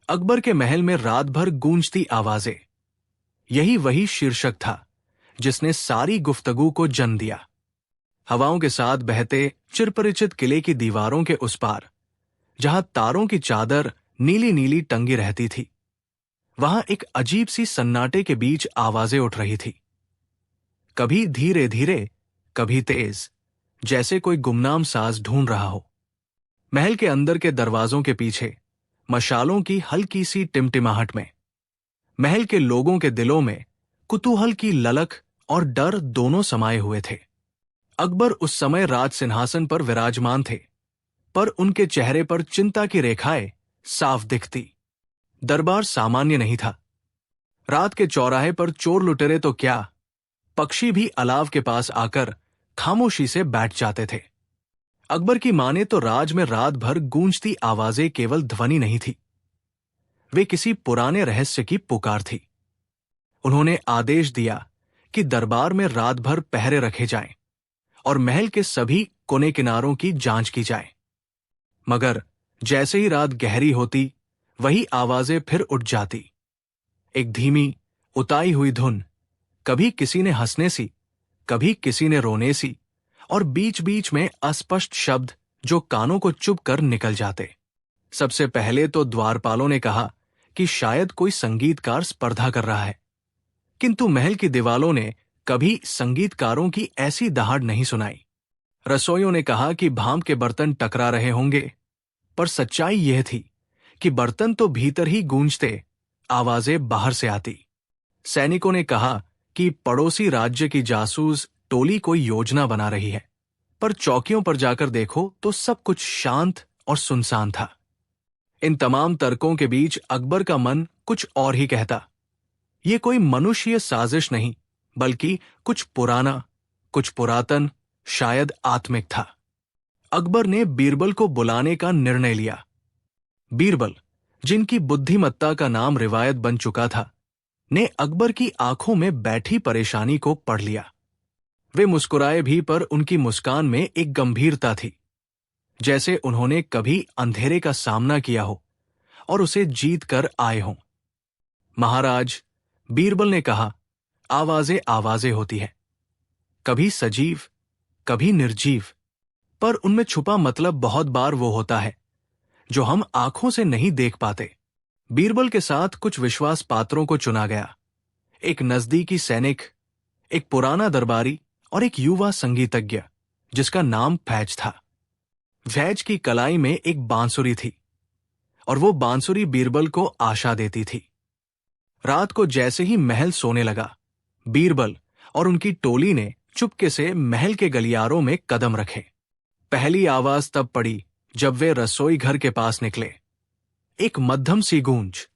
अकबर के महल में रात भर गूंजती आवाजें। यही वही शीर्षक था जिसने सारी गुफ्तगू को जन्म दिया। हवाओं के साथ बहते चिरपरिचित किले की दीवारों के उस पार, जहां तारों की चादर नीली नीली टंगी रहती थी, वहां एक अजीब सी सन्नाटे के बीच आवाजें उठ रही थी। कभी धीरे धीरे, कभी तेज, जैसे कोई गुमनाम साज ढूंढ रहा हो। महल के अंदर के दरवाजों के पीछे मशालों की हल्की सी टिमटिमाहट में महल के लोगों के दिलों में कुतूहल की ललक और डर दोनों समाये हुए थे। अकबर उस समय राज सिंहासन पर विराजमान थे, पर उनके चेहरे पर चिंता की रेखाएं साफ दिखती। दरबार सामान्य नहीं था। रात के चौराहे पर चोर लुटेरे तो क्या, पक्षी भी अलाव के पास आकर खामोशी से बैठ जाते थे। अकबर की माने तो राज में रात भर गूंजती आवाजें केवल ध्वनि नहीं थी, वे किसी पुराने रहस्य की पुकार थी। उन्होंने आदेश दिया कि दरबार में रात भर पहरे रखे जाएं और महल के सभी कोने किनारों की जांच की जाए। मगर जैसे ही रात गहरी होती, वही आवाजें फिर उठ जाती। एक धीमी उताई हुई धुन, कभी किसी ने हंसने सी, कभी किसी ने रोने सी, और बीच बीच में अस्पष्ट शब्द जो कानों को चुभ कर निकल जाते। सबसे पहले तो द्वारपालों ने कहा कि शायद कोई संगीतकार स्पर्धा कर रहा है, किंतु महल की दीवालों ने कभी संगीतकारों की ऐसी दहाड़ नहीं सुनाई। रसोइयों ने कहा कि भांप के बर्तन टकरा रहे होंगे, पर सच्चाई यह थी कि बर्तन तो भीतर ही गूंजते, आवाजें बाहर से आती। सैनिकों ने कहा कि पड़ोसी राज्य की जासूस टोली कोई योजना बना रही है, पर चौकियों पर जाकर देखो तो सब कुछ शांत और सुनसान था। इन तमाम तर्कों के बीच अकबर का मन कुछ और ही कहता। ये कोई मनुष्य साजिश नहीं, बल्कि कुछ पुराना, कुछ पुरातन, शायद आत्मिक था। अकबर ने बीरबल को बुलाने का निर्णय लिया। बीरबल, जिनकी बुद्धिमत्ता का नाम रिवायत बन चुका था, ने अकबर की आंखों में बैठी परेशानी को पढ़ लिया। वे मुस्कुराए भी, पर उनकी मुस्कान में एक गंभीरता थी, जैसे उन्होंने कभी अंधेरे का सामना किया हो और उसे जीत कर आए हों। महाराज, बीरबल ने कहा, आवाजें आवाजें होती हैं, कभी सजीव, कभी निर्जीव, पर उनमें छुपा मतलब बहुत बार वो होता है जो हम आंखों से नहीं देख पाते। बीरबल के साथ कुछ विश्वास पात्रों को चुना गया, एक नजदीकी सैनिक, एक पुराना दरबारी और एक युवा संगीतज्ञ जिसका नाम फैज था। फैज की कलाई में एक बांसुरी थी और वो बांसुरी बीरबल को आशा देती थी। रात को जैसे ही महल सोने लगा, बीरबल और उनकी टोली ने चुपके से महल के गलियारों में कदम रखे। पहली आवाज तब पड़ी जब वे रसोई घर के पास निकले। एक मध्यम सी गूंज,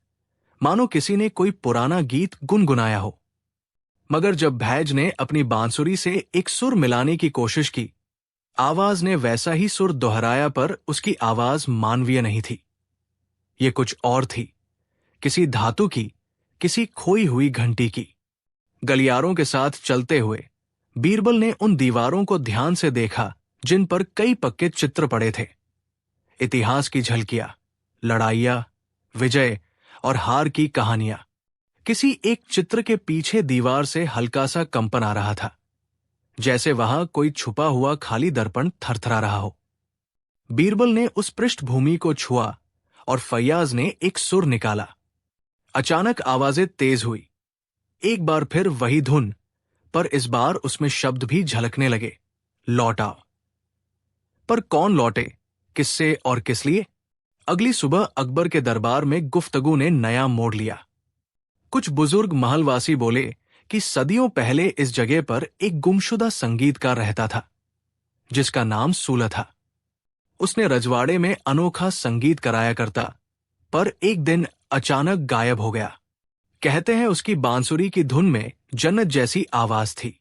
मानो किसी ने कोई पुराना गीत गुनगुनाया हो। मगर जब भैज ने अपनी बांसुरी से एक सुर मिलाने की कोशिश की, आवाज ने वैसा ही सुर दोहराया, पर उसकी आवाज मानवीय नहीं थी। ये कुछ और थी, किसी धातु की, किसी खोई हुई घंटी की। गलियारों के साथ चलते हुए बीरबल ने उन दीवारों को ध्यान से देखा जिन पर कई पक्के चित्र पड़े थे। इतिहास की झलकियां, लड़ाइयां, विजय और हार की कहानियां। किसी एक चित्र के पीछे दीवार से हल्का सा कंपन आ रहा था, जैसे वहां कोई छुपा हुआ खाली दर्पण थरथरा रहा हो। बीरबल ने उस पृष्ठभूमि को छुआ और फैयाज ने एक सुर निकाला। अचानक आवाजें तेज हुई। एक बार फिर वही धुन, पर इस बार उसमें शब्द भी झलकने लगे, लौट आओ। पर कौन लौटे, किससे और किस लिए? अगली सुबह अकबर के दरबार में गुफ्तगू ने नया मोड़ लिया। कुछ बुजुर्ग महलवासी बोले कि सदियों पहले इस जगह पर एक गुमशुदा संगीतकार रहता था, जिसका नाम सूला था। उसने रजवाड़े में अनोखा संगीत कराया करता, पर एक दिन अचानक गायब हो गया। कहते हैं उसकी बांसुरी की धुन में जन्नत जैसी आवाज थी,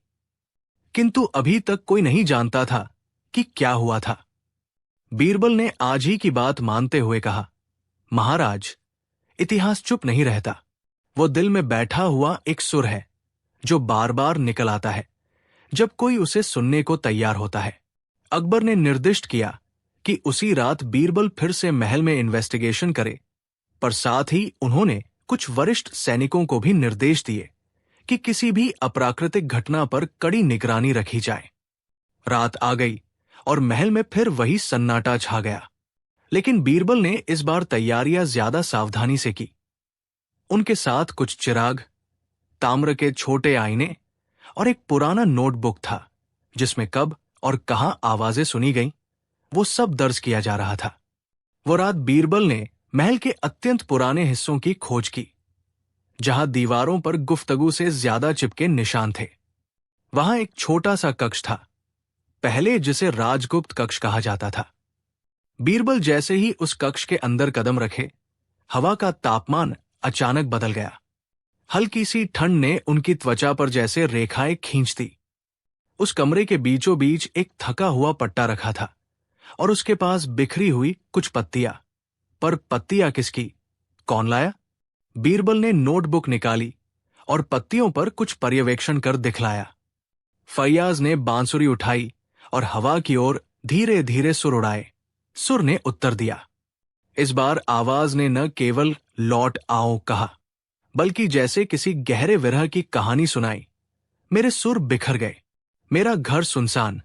किंतु अभी तक कोई नहीं जानता था कि क्या हुआ था। बीरबल ने आज ही की बात मानते हुए कहा, महाराज, इतिहास चुप नहीं रहता। वो दिल में बैठा हुआ एक सुर है जो बार बार निकल आता है जब कोई उसे सुनने को तैयार होता है। अकबर ने निर्दिष्ट किया कि उसी रात बीरबल फिर से महल में इन्वेस्टिगेशन करे, पर साथ ही उन्होंने कुछ वरिष्ठ सैनिकों को भी निर्देश दिए कि किसी भी अप्राकृतिक घटना पर कड़ी निगरानी रखी जाए। रात आ गई और महल में फिर वही सन्नाटा छा गया, लेकिन बीरबल ने इस बार तैयारियां ज्यादा सावधानी से की। उनके साथ कुछ चिराग, ताम्र के छोटे आईने और एक पुराना नोटबुक था जिसमें कब और कहां आवाजें सुनी गईं, वो सब दर्ज किया जा रहा था। वो रात बीरबल ने महल के अत्यंत पुराने हिस्सों की खोज की, जहां दीवारों पर गुफ्तगू से ज्यादा चिपके निशान थे। वहां एक छोटा सा कक्ष था, पहले जिसे राजगुप्त कक्ष कहा जाता था। बीरबल जैसे ही उस कक्ष के अंदर कदम रखे, हवा का तापमान अचानक बदल गया। हल्की सी ठंड ने उनकी त्वचा पर जैसे रेखाएं खींच दी। उस कमरे के बीचों बीच एक थका हुआ पट्टा रखा था और उसके पास बिखरी हुई कुछ पत्तियां। पर पत्तियां किसकी, कौन लाया? बीरबल ने नोटबुक निकाली और पत्तियों पर कुछ पर्यवेक्षण कर दिखलाया। फैयाज ने बांसुरी उठाई और हवा की ओर धीरे धीरे सुर उड़ाए। सुर ने उत्तर दिया। इस बार आवाज ने न केवल लौट आओ कहा, बल्कि जैसे किसी गहरे विरह की कहानी सुनाई। मेरे सुर बिखर गए, मेरा घर सुनसान।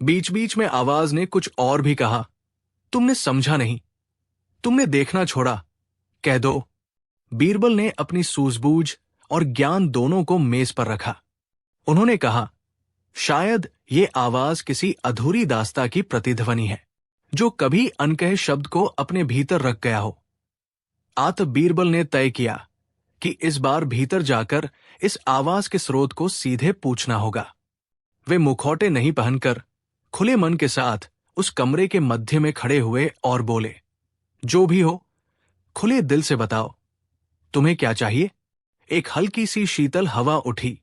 बीच बीच में आवाज ने कुछ और भी कहा। तुमने समझा नहीं, तुमने देखना छोड़ा, कह दो। बीरबल ने अपनी सूझबूझ और ज्ञान दोनों को मेज पर रखा। उन्होंने कहा, शायद ये आवाज किसी अधूरी दास्ता की प्रतिध्वनि है, जो कभी अनकहे शब्द को अपने भीतर रख गया हो। आत बीरबल ने तय किया कि इस बार भीतर जाकर इस आवाज के स्रोत को सीधे पूछना होगा। वे मुखौटे नहीं पहनकर खुले मन के साथ उस कमरे के मध्य में खड़े हुए और बोले, जो भी हो, खुले दिल से बताओ, तुम्हें क्या चाहिए? एक हल्की सी शीतल हवा उठी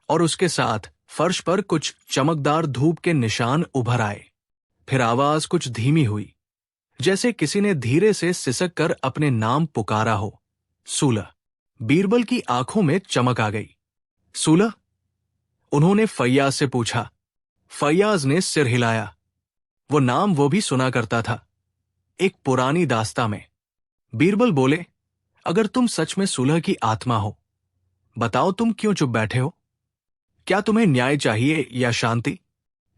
और उसके साथ फर्श पर कुछ चमकदार धूप के निशान उभर आए। फिर आवाज कुछ धीमी हुई, जैसे किसी ने धीरे से सिसक कर अपने नाम पुकारा हो। सूलह। बीरबल की आंखों में चमक आ गई। सूलह? उन्होंने फैयाज से पूछा। फैयाज ने सिर हिलाया। वो नाम वो भी सुना करता था, एक पुरानी दास्ता में। बीरबल बोले, अगर तुम सच में सुलह की आत्मा हो, बताओ तुम क्यों चुप बैठे हो? क्या तुम्हें न्याय चाहिए या शांति?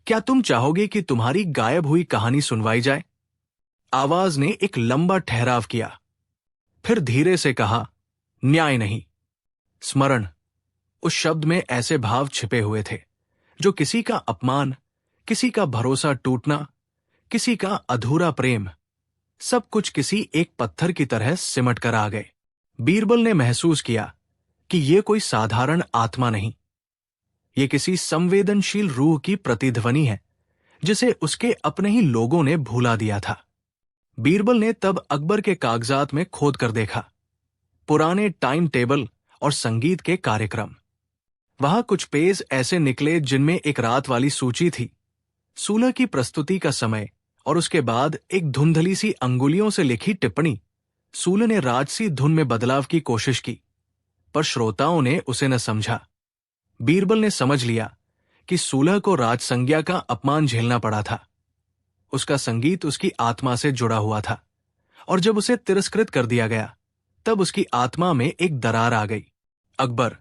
क्या तुम चाहोगे कि तुम्हारी गायब हुई कहानी सुनवाई जाए? आवाज ने एक लंबा ठहराव किया, फिर धीरे से कहा, न्याय नहीं, स्मरण। उस शब्द में ऐसे भाव छिपे हुए थे जो किसी का अपमान, किसी का भरोसा टूटना, किसी का अधूरा प्रेम, सब कुछ किसी एक पत्थर की तरह सिमट कर आ गए। बीरबल ने महसूस किया कि ये कोई साधारण आत्मा नहीं, ये किसी संवेदनशील रूह की प्रतिध्वनि है जिसे उसके अपने ही लोगों ने भुला दिया था। बीरबल ने तब अकबर के कागजात में खोद कर देखा, पुराने टाइम टेबल और संगीत के कार्यक्रम। वहां कुछ पेज ऐसे निकले जिनमें एक रात वाली सूची थी, सूलह की प्रस्तुति का समय और उसके बाद एक धुंधली सी अंगुलियों से लिखी टिप्पणी। सूलह ने राजसी धुन में बदलाव की कोशिश की, पर श्रोताओं ने उसे न समझा। बीरबल ने समझ लिया कि सूलह को राजसंज्ञा का अपमान झेलना पड़ा था। उसका संगीत उसकी आत्मा से जुड़ा हुआ था, और जब उसे तिरस्कृत कर दिया गया, तब उसकी आत्मा में एक दरार आ गई। अकबर,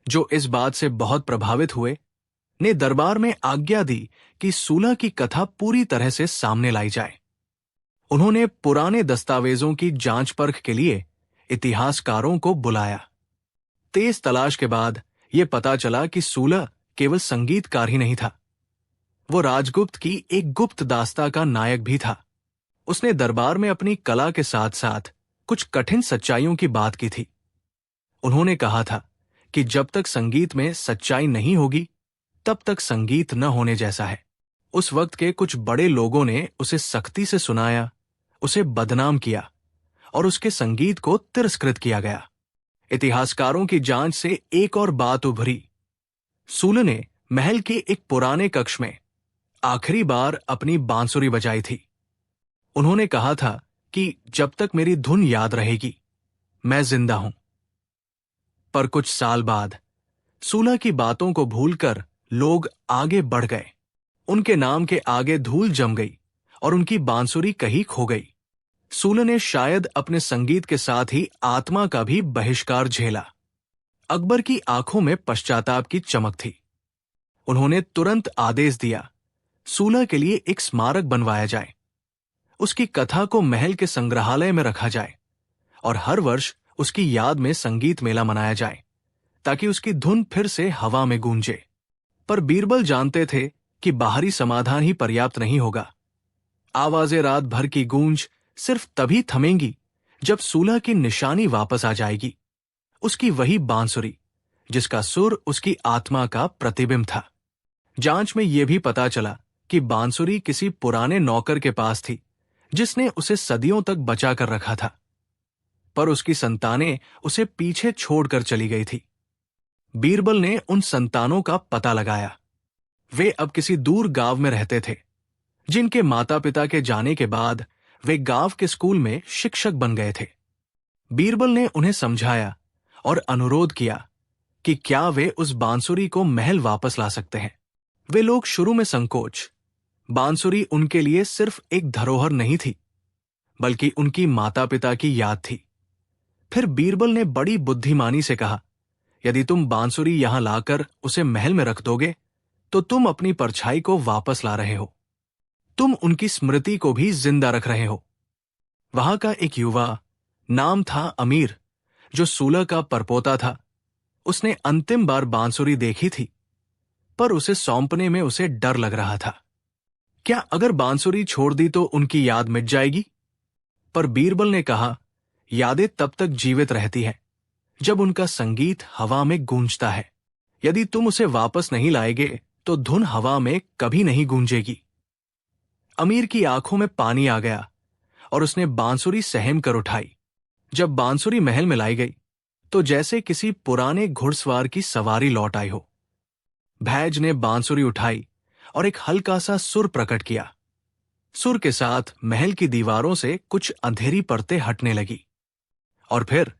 जो इस बात से बहुत प्रभावित हुए, ने दरबार में आज्ञा दी कि सूलह की कथा पूरी तरह से सामने लाई जाए। उन्होंने पुराने दस्तावेजों की जांच परख के लिए इतिहासकारों को बुलाया। तेज तलाश के बाद यह पता चला कि सूलह केवल संगीतकार ही नहीं था, वो राजगुप्त की एक गुप्त दास्ता का नायक भी था। उसने दरबार में अपनी कला के साथ साथ कुछ कठिन सच्चाइयों की बात की थी। उन्होंने कहा था कि जब तक संगीत में सच्चाई नहीं होगी, तब तक संगीत न होने जैसा है। उस वक्त के कुछ बड़े लोगों ने उसे सख्ती से सुनाया, उसे बदनाम किया और उसके संगीत को तिरस्कृत किया गया। इतिहासकारों की जांच से एक और बात उभरी। सूलह ने महल के एक पुराने कक्ष में आखिरी बार अपनी बांसुरी बजाई थी। उन्होंने कहा था कि जब तक मेरी धुन याद रहेगी, मैं जिंदा हूं। पर कुछ साल बाद सूलह की बातों को भूलकर लोग आगे बढ़ गए। उनके नाम के आगे धूल जम गई और उनकी बांसुरी कहीं खो गई। सूला ने शायद अपने संगीत के साथ ही आत्मा का भी बहिष्कार झेला। अकबर की आंखों में पश्चाताप की चमक थी। उन्होंने तुरंत आदेश दिया, सूला के लिए एक स्मारक बनवाया जाए। उसकी कथा को महल के संग्रहालय में रखा जाए और हर वर्ष उसकी याद में संगीत मेला मनाया जाए, ताकि उसकी धुन फिर से हवा में गूंजे। पर बीरबल जानते थे कि बाहरी समाधान ही पर्याप्त नहीं होगा। आवाजें रात भर की गूंज सिर्फ तभी थमेंगी जब सूला की निशानी वापस आ जाएगी, उसकी वही बांसुरी जिसका सुर उसकी आत्मा का प्रतिबिंब था। जांच में यह भी पता चला कि बांसुरी किसी पुराने नौकर के पास थी, जिसने उसे सदियों तक बचा कर रखा था, पर उसकी संतानें उसे पीछे छोड़कर चली गई थी। बीरबल ने उन संतानों का पता लगाया। वे अब किसी दूर गांव में रहते थे, जिनके माता पिता के जाने के बाद वे गांव के स्कूल में शिक्षक बन गए थे। बीरबल ने उन्हें समझाया और अनुरोध किया कि क्या वे उस बांसुरी को महल वापस ला सकते हैं। वे लोग शुरू में संकोच, बांसुरी उनके लिए सिर्फ एक धरोहर नहीं थी, बल्कि उनकी माता पिता की याद थी। फिर बीरबल ने बड़ी बुद्धिमानी से कहा, यदि तुम बांसुरी यहां लाकर उसे महल में रख दोगे तो तुम अपनी परछाई को वापस ला रहे हो, तुम उनकी स्मृति को भी जिंदा रख रहे हो। वहां का एक युवा, नाम था अमीर, जो सूला का परपोता था, उसने अंतिम बार बांसुरी देखी थी, पर उसे सौंपने में उसे डर लग रहा था। क्या अगर बांसुरी छोड़ दी तो उनकी याद मिट जाएगी? पर बीरबल ने कहा, यादें तब तक जीवित रहती हैं जब उनका संगीत हवा में गूंजता है। यदि तुम उसे वापस नहीं लाएगे तो धुन हवा में कभी नहीं गूंजेगी। अमीर की आंखों में पानी आ गया और उसने बांसुरी सहम कर उठाई। जब बांसुरी महल में लाई गई तो जैसे किसी पुराने घुड़सवार की सवारी लौट आई हो। भैज ने बांसुरी उठाई और एक हल्का सा सुर प्रकट किया। सुर के साथ महल की दीवारों से कुछ अंधेरी परतें हटने लगी और फिर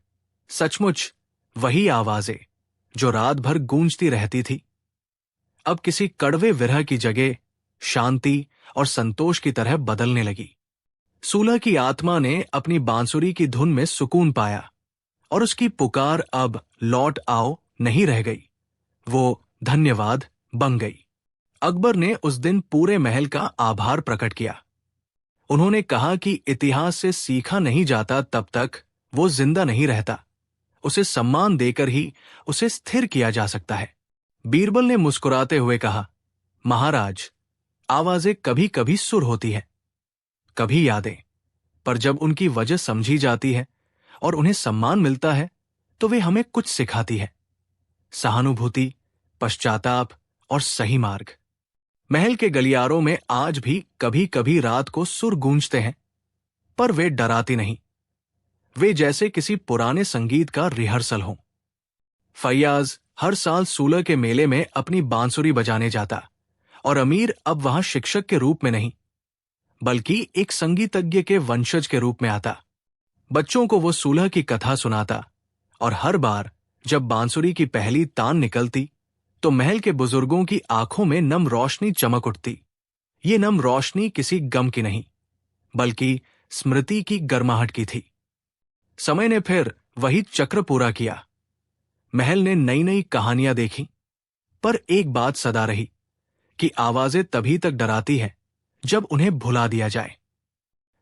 सचमुच वही आवाजें जो रात भर गूंजती रहती थी, अब किसी कड़वे विरह की जगह शांति और संतोष की तरह बदलने लगी। सूला की आत्मा ने अपनी बांसुरी की धुन में सुकून पाया और उसकी पुकार अब लौट आओ नहीं रह गई, वो धन्यवाद बन गई। अकबर ने उस दिन पूरे महल का आभार प्रकट किया। उन्होंने कहा कि इतिहास से सीखा नहीं जाता तब तक वो जिंदा नहीं रहता, उसे सम्मान देकर ही उसे स्थिर किया जा सकता है। बीरबल ने मुस्कुराते हुए कहा, महाराज, आवाजें कभी कभी सुर होती है, कभी यादें, पर जब उनकी वजह समझी जाती है और उन्हें सम्मान मिलता है तो वे हमें कुछ सिखाती है, सहानुभूति, पश्चाताप और सही मार्ग। महल के गलियारों में आज भी कभी कभी रात को सुर गूंजते हैं, पर वे डराती नहीं। वे जैसे किसी पुराने संगीत का रिहर्सल हों। फैयाज हर साल सूला के मेले में अपनी बांसुरी बजाने जाता और अमीर अब वहां शिक्षक के रूप में नहीं, बल्कि एक संगीतज्ञ के वंशज के रूप में आता। बच्चों को वो सूला की कथा सुनाता और हर बार जब बांसुरी की पहली तान निकलती तो महल के बुजुर्गों की आंखों में नम रोशनी चमक उठती। ये नम रोशनी किसी गम की नहीं, बल्कि स्मृति की गर्माहट की थी। समय ने फिर वही चक्र पूरा किया। महल ने नई नई कहानियां देखी, पर एक बात सदा रही कि आवाजें तभी तक डराती है जब उन्हें भुला दिया जाए।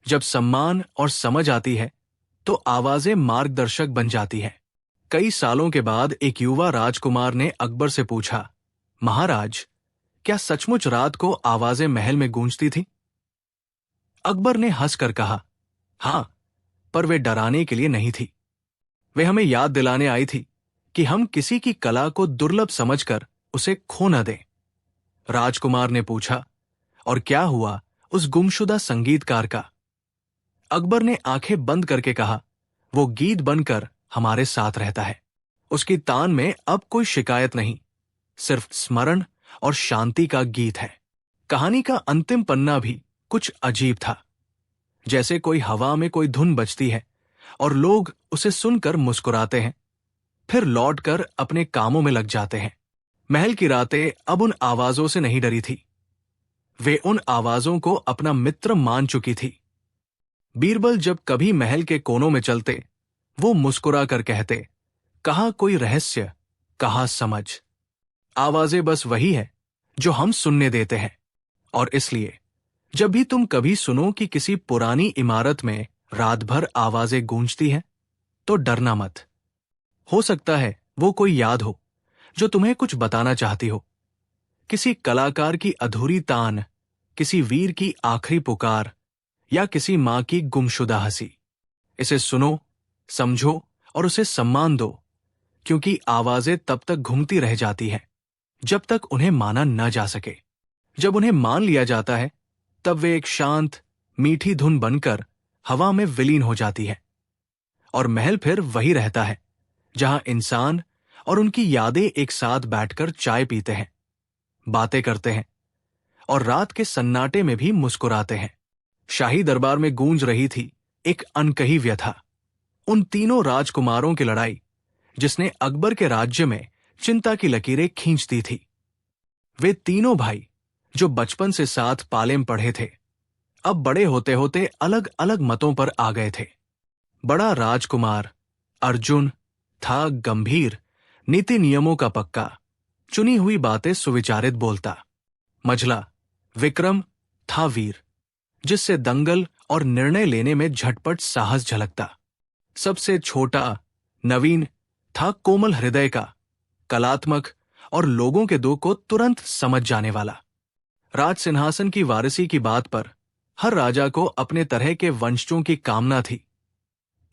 जब सम्मान और समझ आती है तो आवाजें मार्गदर्शक बन जाती हैं। कई सालों के बाद एक युवा राजकुमार ने अकबर से पूछा, महाराज, क्या सचमुच रात को आवाजें महल में गूंजती थी? अकबर ने हंसकर कहा, हां, पर वे डराने के लिए नहीं थी। वे हमें याद दिलाने आई थी कि हम किसी की कला को दुर्लभ समझकर उसे खो न दें। राजकुमार ने पूछा, और क्या हुआ उस गुमशुदा संगीतकार का? अकबर ने आंखें बंद करके कहा, वो गीत बनकर हमारे साथ रहता है। उसकी तान में अब कोई शिकायत नहीं, सिर्फ स्मरण और शांति का गीत है। कहानी का अंतिम पन्ना भी कुछ अजीब था, जैसे कोई हवा में कोई धुन बजती है और लोग उसे सुनकर मुस्कुराते हैं, फिर लौटकर अपने कामों में लग जाते हैं। महल की रातें अब उन आवाजों से नहीं डरी थी, वे उन आवाजों को अपना मित्र मान चुकी थी। बीरबल जब कभी महल के कोनों में चलते, वो मुस्कुरा कर कहते, कहा कोई रहस्य, कहा समझ। आवाजें बस वही है जो हम सुनने देते हैं, और इसलिए जब भी तुम कभी सुनो कि किसी पुरानी इमारत में रात भर आवाजें गूंजती हैं, तो डरना मत। हो सकता है वो कोई याद हो जो तुम्हें कुछ बताना चाहती हो, किसी कलाकार की अधूरी तान, किसी वीर की आखिरी पुकार, या किसी मां की गुमशुदा हंसी। इसे सुनो, समझो और उसे सम्मान दो, क्योंकि आवाजें तब तक घूमती रह जाती हैं जब तक उन्हें माना न जा सके। जब उन्हें मान लिया जाता है, तब वे एक शांत, मीठी धुन बनकर हवा में विलीन हो जाती है, और महल फिर वही रहता है जहां इंसान और उनकी यादें एक साथ बैठकर चाय पीते हैं, बातें करते हैं और रात के सन्नाटे में भी मुस्कुराते हैं। शाही दरबार में गूंज रही थी एक अनकही व्यथा, उन तीनों राजकुमारों की लड़ाई जिसने अकबर के राज्य में चिंता की लकीरें खींच दी थी। वे तीनों भाई जो बचपन से साथ पाले में पढ़े थे, अब बड़े होते होते अलग अलग मतों पर आ गए थे। बड़ा राजकुमार अर्जुन था गंभीर, नीति नियमों का पक्का, चुनी हुई बातें सुविचारित बोलता। मझला विक्रम था वीर, जिससे दंगल और निर्णय लेने में झटपट साहस झलकता। सबसे छोटा नवीन था कोमल हृदय का, कलात्मक और लोगों के दुख को तुरंत समझ जाने वाला। राज सिंहासन की वारिसी की बात पर हर राजा को अपने तरह के वंशजों की कामना थी,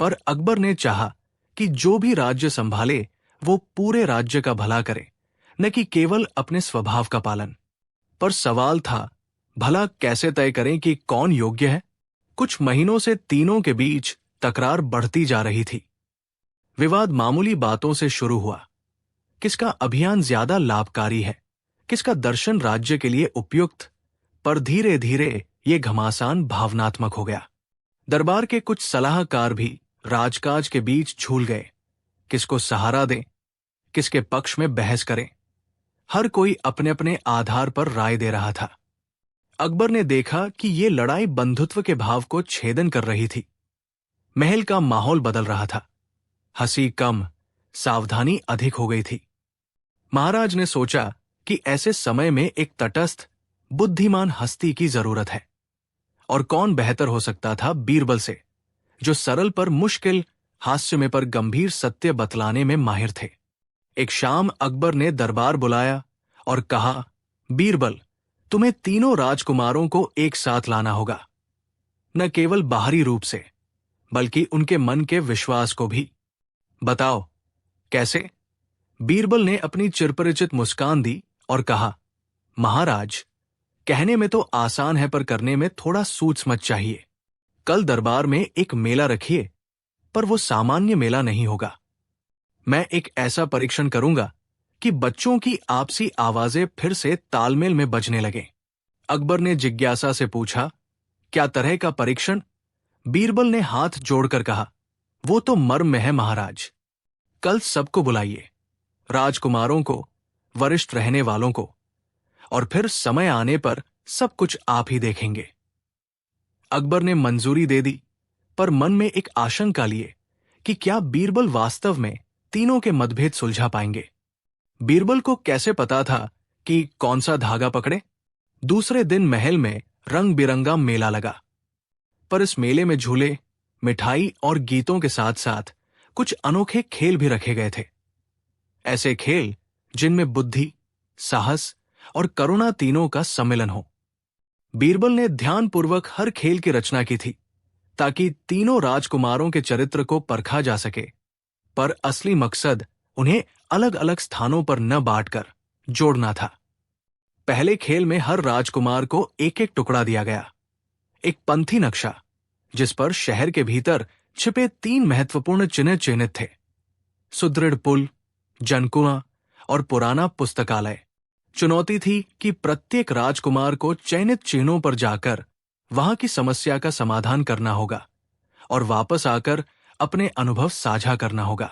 पर अकबर ने चाहा कि जो भी राज्य संभाले वो पूरे राज्य का भला करे, न कि केवल अपने स्वभाव का पालन। पर सवाल था, भला कैसे तय करें कि कौन योग्य है? कुछ महीनों से तीनों के बीच तकरार बढ़ती जा रही थी। विवाद मामूली बातों से शुरू हुआ, किसका अभियान ज्यादा लाभकारी है, किसका दर्शन राज्य के लिए उपयुक्त, पर धीरे धीरे ये घमासान भावनात्मक हो गया। दरबार के कुछ सलाहकार भी राजकाज के बीच झूल गए, किसको सहारा दें, किसके पक्ष में बहस करें। हर कोई अपने अपने आधार पर राय दे रहा था। अकबर ने देखा कि ये लड़ाई बंधुत्व के भाव को छेदन कर रही थी। महल का माहौल बदल रहा था, हंसी कम, सावधानी अधिक हो गई थी। महाराज ने सोचा कि ऐसे समय में एक तटस्थ, बुद्धिमान हस्ती की जरूरत है, और कौन बेहतर हो सकता था बीरबल से, जो सरल पर मुश्किल, हास्य में पर गंभीर सत्य बतलाने में माहिर थे। एक शाम अकबर ने दरबार बुलाया और कहा, बीरबल, तुम्हें तीनों राजकुमारों को एक साथ लाना होगा, न केवल बाहरी रूप से बल्कि उनके मन के विश्वास को भी। बताओ कैसे? बीरबल ने अपनी चिरपरिचित मुस्कान दी और कहा, महाराज, कहने में तो आसान है पर करने में थोड़ा सूझ समझ चाहिए। कल दरबार में एक मेला रखिए, पर वो सामान्य मेला नहीं होगा। मैं एक ऐसा परीक्षण करूंगा कि बच्चों की आपसी आवाजें फिर से तालमेल में बजने लगे। अकबर ने जिज्ञासा से पूछा, क्या तरह का परीक्षण? बीरबल ने हाथ जोड़कर कहा, वो तो मर्म में है महाराज। कल सबको बुलाइए, राजकुमारों को, वरिष्ठ रहने वालों को, और फिर समय आने पर सब कुछ आप ही देखेंगे। अकबर ने मंजूरी दे दी, पर मन में एक आशंका लिए कि क्या बीरबल वास्तव में तीनों के मतभेद सुलझा पाएंगे। बीरबल को कैसे पता था कि कौन सा धागा पकड़े? दूसरे दिन महल में रंग बिरंगा मेला लगा, पर इस मेले में झूले, मिठाई और गीतों के साथ साथ कुछ अनोखे खेल भी रखे गए थे। ऐसे खेल जिनमें बुद्धि, साहस और करुणा तीनों का सम्मिलन हो। बीरबल ने ध्यानपूर्वक हर खेल की रचना की थी ताकि तीनों राजकुमारों के चरित्र को परखा जा सके, पर असली मकसद उन्हें अलग अलग स्थानों पर न बांटकर जोड़ना था। पहले खेल में हर राजकुमार को एक एक टुकड़ा दिया गया, एक पंथी नक्शा जिस पर शहर के भीतर छिपे 3 महत्वपूर्ण चिन्ह चिन्हित थे: सुदृढ़ पुल, जनकुआं और पुराना पुस्तकालय। चुनौती थी कि प्रत्येक राजकुमार को चयनित चिन्हों पर जाकर वहां की समस्या का समाधान करना होगा और वापस आकर अपने अनुभव साझा करना होगा।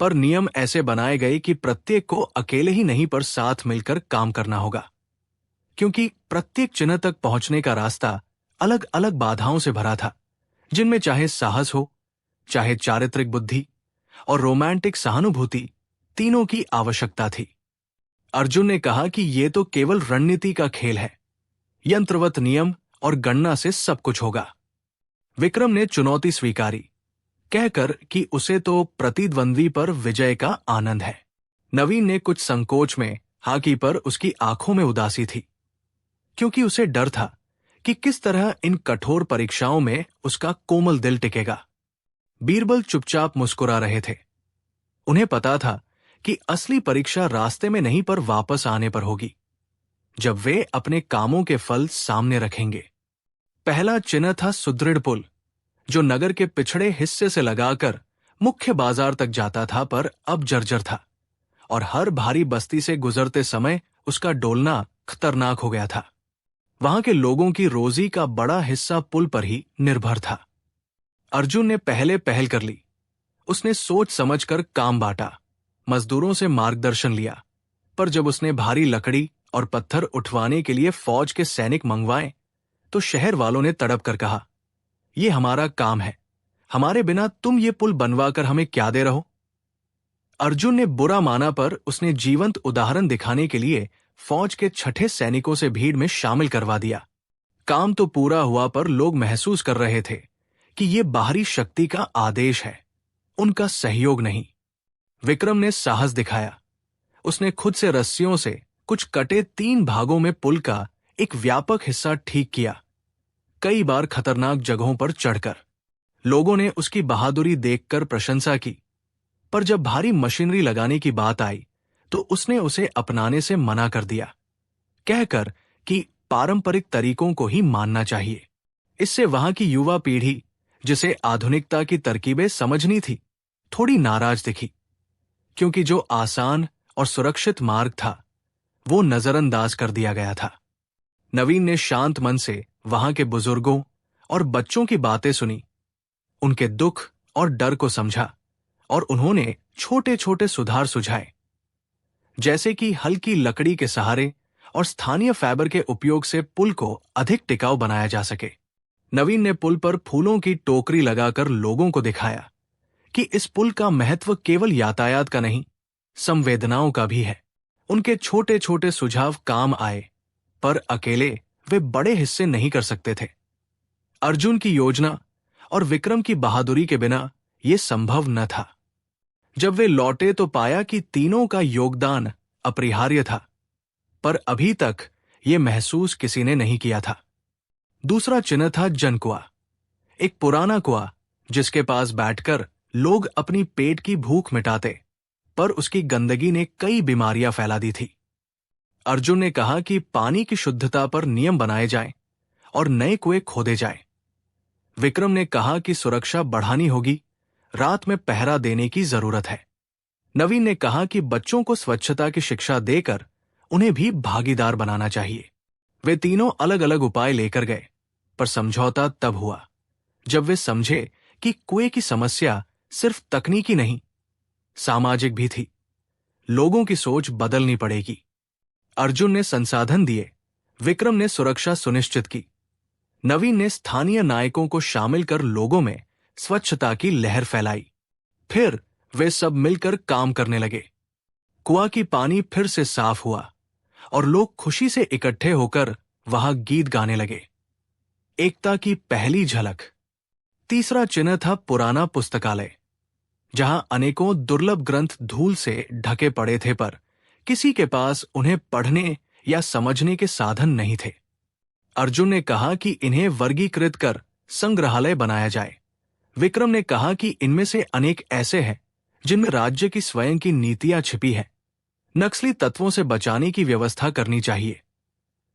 पर नियम ऐसे बनाए गए कि प्रत्येक को अकेले ही नहीं पर साथ मिलकर काम करना होगा, क्योंकि प्रत्येक चिन्ह तक पहुंचने का रास्ता अलग अलग बाधाओं से भरा था, जिनमें चाहे साहस हो, चाहे चारित्रिक बुद्धि और रोमांटिक सहानुभूति, तीनों की आवश्यकता थी। अर्जुन ने कहा कि ये तो केवल रणनीति का खेल है, यंत्रवत नियम और गणना से सब कुछ होगा। विक्रम ने चुनौती स्वीकारी, कहकर कि उसे तो प्रतिद्वंद्वी पर विजय का आनंद है। नवीन ने कुछ संकोच में हाँ की, पर उसकी आंखों में उदासी थी, क्योंकि उसे डर था कि किस तरह इन कठोर परीक्षाओं में उसका कोमल दिल टिकेगा। बीरबल चुपचाप मुस्कुरा रहे थे। उन्हें पता था कि असली परीक्षा रास्ते में नहीं पर वापस आने पर होगी, जब वे अपने कामों के फल सामने रखेंगे। पहला चिन्ह था सुदृढ़ पुल, जो नगर के पिछड़े हिस्से से लगाकर मुख्य बाजार तक जाता था, पर अब जर्जर था और हर भारी बस्ती से गुजरते समय उसका डोलना खतरनाक हो गया था। वहां के लोगों की रोजी का बड़ा हिस्सा पुल पर ही निर्भर था। अर्जुन ने पहले पहल कर ली। उसने सोच समझकर काम बांटा, मजदूरों से मार्गदर्शन लिया, पर जब उसने भारी लकड़ी और पत्थर उठवाने के लिए फौज के सैनिक मंगवाए, तो शहर वालों ने तड़प कर कहा, ये हमारा काम है, हमारे बिना तुम ये पुल बनवाकर हमें क्या दे रहो। अर्जुन ने बुरा माना, पर उसने जीवंत उदाहरण दिखाने के लिए फौज के छठे सैनिकों से भीड़ में शामिल करवा दिया। काम तो पूरा हुआ, पर लोग महसूस कर रहे थे कि ये बाहरी शक्ति का आदेश है, उनका सहयोग नहीं। विक्रम ने साहस दिखाया। उसने खुद से रस्सियों से कुछ कटे 3 भागों में पुल का एक व्यापक हिस्सा ठीक किया, कई बार खतरनाक जगहों पर चढ़कर। लोगों ने उसकी बहादुरी देखकर प्रशंसा की, पर जब भारी मशीनरी लगाने की बात आई तो उसने उसे अपनाने से मना कर दिया, कहकर कि पारंपरिक तरीकों को ही मानना चाहिए। इससे वहां की युवा पीढ़ी, जिसे आधुनिकता की तरकीबें समझनी थी, थोड़ी नाराज दिखी, क्योंकि जो आसान और सुरक्षित मार्ग था वो नजरअंदाज कर दिया गया था। नवीन ने शांत मन से वहां के बुजुर्गों और बच्चों की बातें सुनी, उनके दुख और डर को समझा, और उन्होंने छोटे छोटे सुधार सुझाए, जैसे कि हल्की लकड़ी के सहारे और स्थानीय फाइबर के उपयोग से पुल को अधिक टिकाऊ बनाया जा सके। नवीन ने पुल पर फूलों की टोकरी लगाकर लोगों को दिखाया कि इस पुल का महत्व केवल यातायात का नहीं, संवेदनाओं का भी है। उनके छोटे छोटे सुझाव काम आए, पर अकेले वे बड़े हिस्से नहीं कर सकते थे। अर्जुन की योजना और विक्रम की बहादुरी के बिना यह संभव न था। जब वे लौटे तो पाया कि तीनों का योगदान अपरिहार्य था, पर अभी तक ये महसूस किसी ने नहीं किया था। दूसरा चिन्ह था जनकुआ, एक पुराना कुआं जिसके पास बैठकर लोग अपनी पेट की भूख मिटाते, पर उसकी गंदगी ने कई बीमारियां फैला दी थी। अर्जुन ने कहा कि पानी की शुद्धता पर नियम बनाए जाएं और नए कुएं खोदे जाएं। विक्रम ने कहा कि सुरक्षा बढ़ानी होगी, रात में पहरा देने की जरूरत है। नवीन ने कहा कि बच्चों को स्वच्छता की शिक्षा देकर उन्हें भी भागीदार बनाना चाहिए। वे तीनों अलग अलग उपाय लेकर गए, पर समझौता तब हुआ जब वे समझे कि कुएं की समस्या सिर्फ तकनीकी नहीं, सामाजिक भी थी। लोगों की सोच बदलनी पड़ेगी। अर्जुन ने संसाधन दिए, विक्रम ने सुरक्षा सुनिश्चित की, नवीन ने स्थानीय नायकों को शामिल कर लोगों में स्वच्छता की लहर फैलाई। फिर वे सब मिलकर काम करने लगे। कुआं की पानी फिर से साफ हुआ और लोग खुशी से इकट्ठे होकर वहां गीत गाने लगे। एकता की पहली झलक। तीसरा चिन्ह था पुराना पुस्तकालय, जहां अनेकों दुर्लभ ग्रंथ धूल से ढके पड़े थे, पर किसी के पास उन्हें पढ़ने या समझने के साधन नहीं थे। अर्जुन ने कहा कि इन्हें वर्गीकृत कर संग्रहालय बनाया जाए। विक्रम ने कहा कि इनमें से अनेक ऐसे हैं जिनमें राज्य की स्वयं की नीतियां छिपी हैं। नक्सली तत्वों से बचाने की व्यवस्था करनी चाहिए।